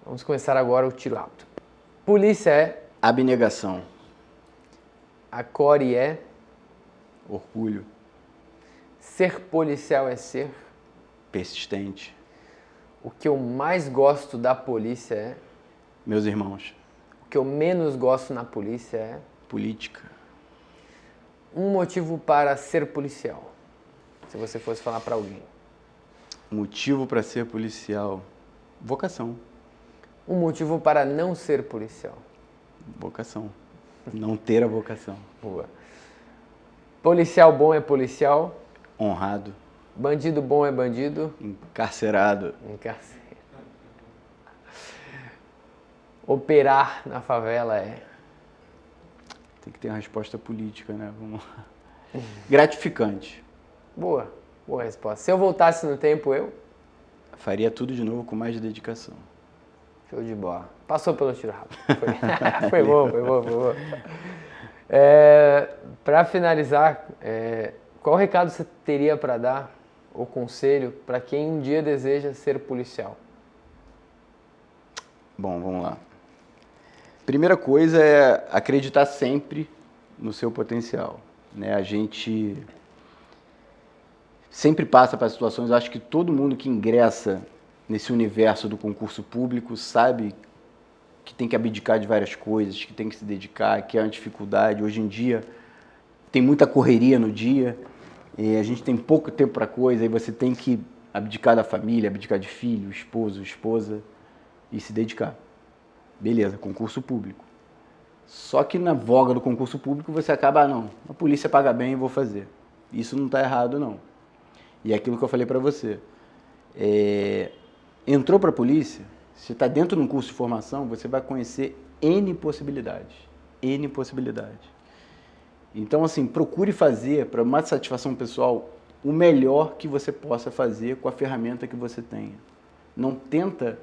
Vamos começar agora o tiro rápido. Polícia é... Abnegação. A Core é... Orgulho. Ser policial é ser... Persistente. O que eu mais gosto da polícia é... Meus irmãos. O que eu menos gosto na polícia é... Política. Um motivo para ser policial. Se você fosse falar para alguém. Motivo para ser policial. Vocação. Um motivo para não ser policial. Vocação. Não ter a vocação. Boa. Policial bom é policial. Honrado. Bandido bom é bandido. Encarcerado. Encarcerado. Operar na favela é... Tem que ter uma resposta política, né? Vamos lá. Gratificante. Boa. Boa resposta. Se eu voltasse no tempo, eu? Faria tudo de novo com mais dedicação. Show de bola. Passou pelo tiro rápido. Foi bom. Para finalizar, qual recado você teria para dar, ou conselho, para quem um dia deseja ser policial? Bom, vamos lá. Primeira coisa é acreditar sempre no seu potencial, né? A gente sempre passa para situações, acho que todo mundo que ingressa nesse universo do concurso público sabe que tem que abdicar de várias coisas, que tem que se dedicar, que é uma dificuldade. Hoje em dia tem muita correria no dia, e a gente tem pouco tempo para coisa, e você tem que abdicar da família, abdicar de filho, esposo, esposa e se dedicar. Beleza, concurso público. Só que na voga do concurso público você acaba, não, a polícia paga bem, eu vou fazer. Isso não está errado, não. E é aquilo que eu falei para você. Entrou para a polícia, você está dentro de um curso de formação, você vai conhecer N possibilidades. N possibilidades. Então, assim, procure fazer, para uma satisfação pessoal, o melhor que você possa fazer com a ferramenta que você tenha. Não tenta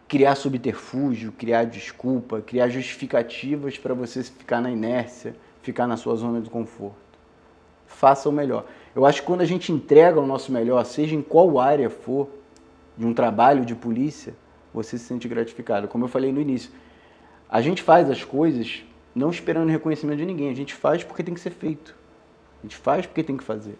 criar subterfúgio, criar desculpa, criar justificativas para você ficar na inércia, ficar na sua zona de conforto. Faça o melhor. Eu acho que quando a gente entrega o nosso melhor, seja em qual área for, de um trabalho de polícia, você se sente gratificado. Como eu falei no início, a gente faz as coisas não esperando reconhecimento de ninguém, a gente faz porque tem que ser feito. A gente faz porque tem que fazer.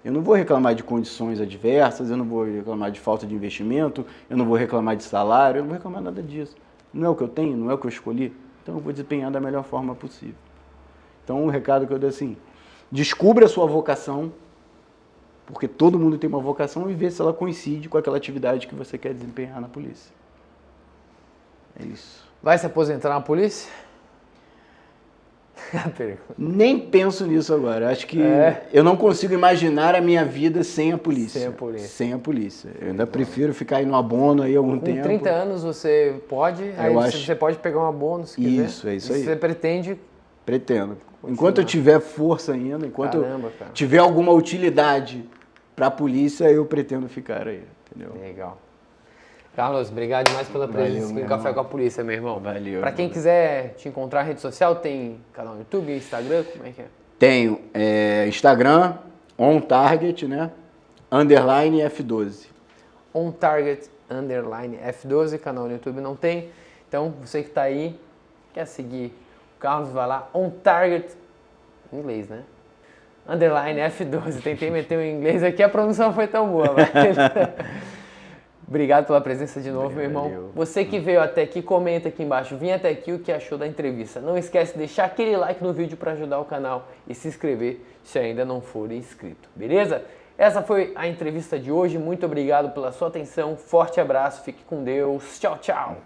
Eu não vou reclamar de condições adversas, eu não vou reclamar de falta de investimento, eu não vou reclamar de salário, eu não vou reclamar nada disso. Não é o que eu tenho, não é o que eu escolhi, então eu vou desempenhar da melhor forma possível. Então o recado que eu dou é assim, descubra a sua vocação, porque todo mundo tem uma vocação, e vê se ela coincide com aquela atividade que você quer desempenhar na polícia. É isso. Vai se aposentar na polícia? Nem penso nisso agora. Acho que eu não consigo imaginar a minha vida sem a polícia. Sem a polícia. Sem a polícia. Eu ainda prefiro ficar aí no abono aí algum tempo. Com 30 anos você pode, você pode pegar um abono se quiser. Isso, é isso aí. Você pretende? Pretendo. Enquanto eu tiver força ainda, enquanto eu tiver alguma utilidade para a polícia, eu pretendo ficar aí, entendeu? Legal. Carlos, obrigado demais pela presença aqui no Café com a Polícia, meu irmão. Valeu. Para quem quiser te encontrar na rede social, tem canal no YouTube, Instagram, como é que é? Tenho Instagram, OnTarget, né? _ F12. OnTarget _ F12, canal no YouTube não tem. Então, você que está aí, quer seguir o Carlos, vai lá, OnTarget, em inglês, né? _ F12. Tentei meter o inglês aqui, a pronúncia não foi tão boa, mas... Obrigado pela presença de novo, meu irmão. Valeu. Você que veio até aqui, comenta aqui embaixo. Vim até aqui, o que achou da entrevista. Não esquece de deixar aquele like no vídeo para ajudar o canal e se inscrever se ainda não for inscrito. Beleza? Essa foi a entrevista de hoje. Muito obrigado pela sua atenção. Forte abraço. Fique com Deus. Tchau, tchau.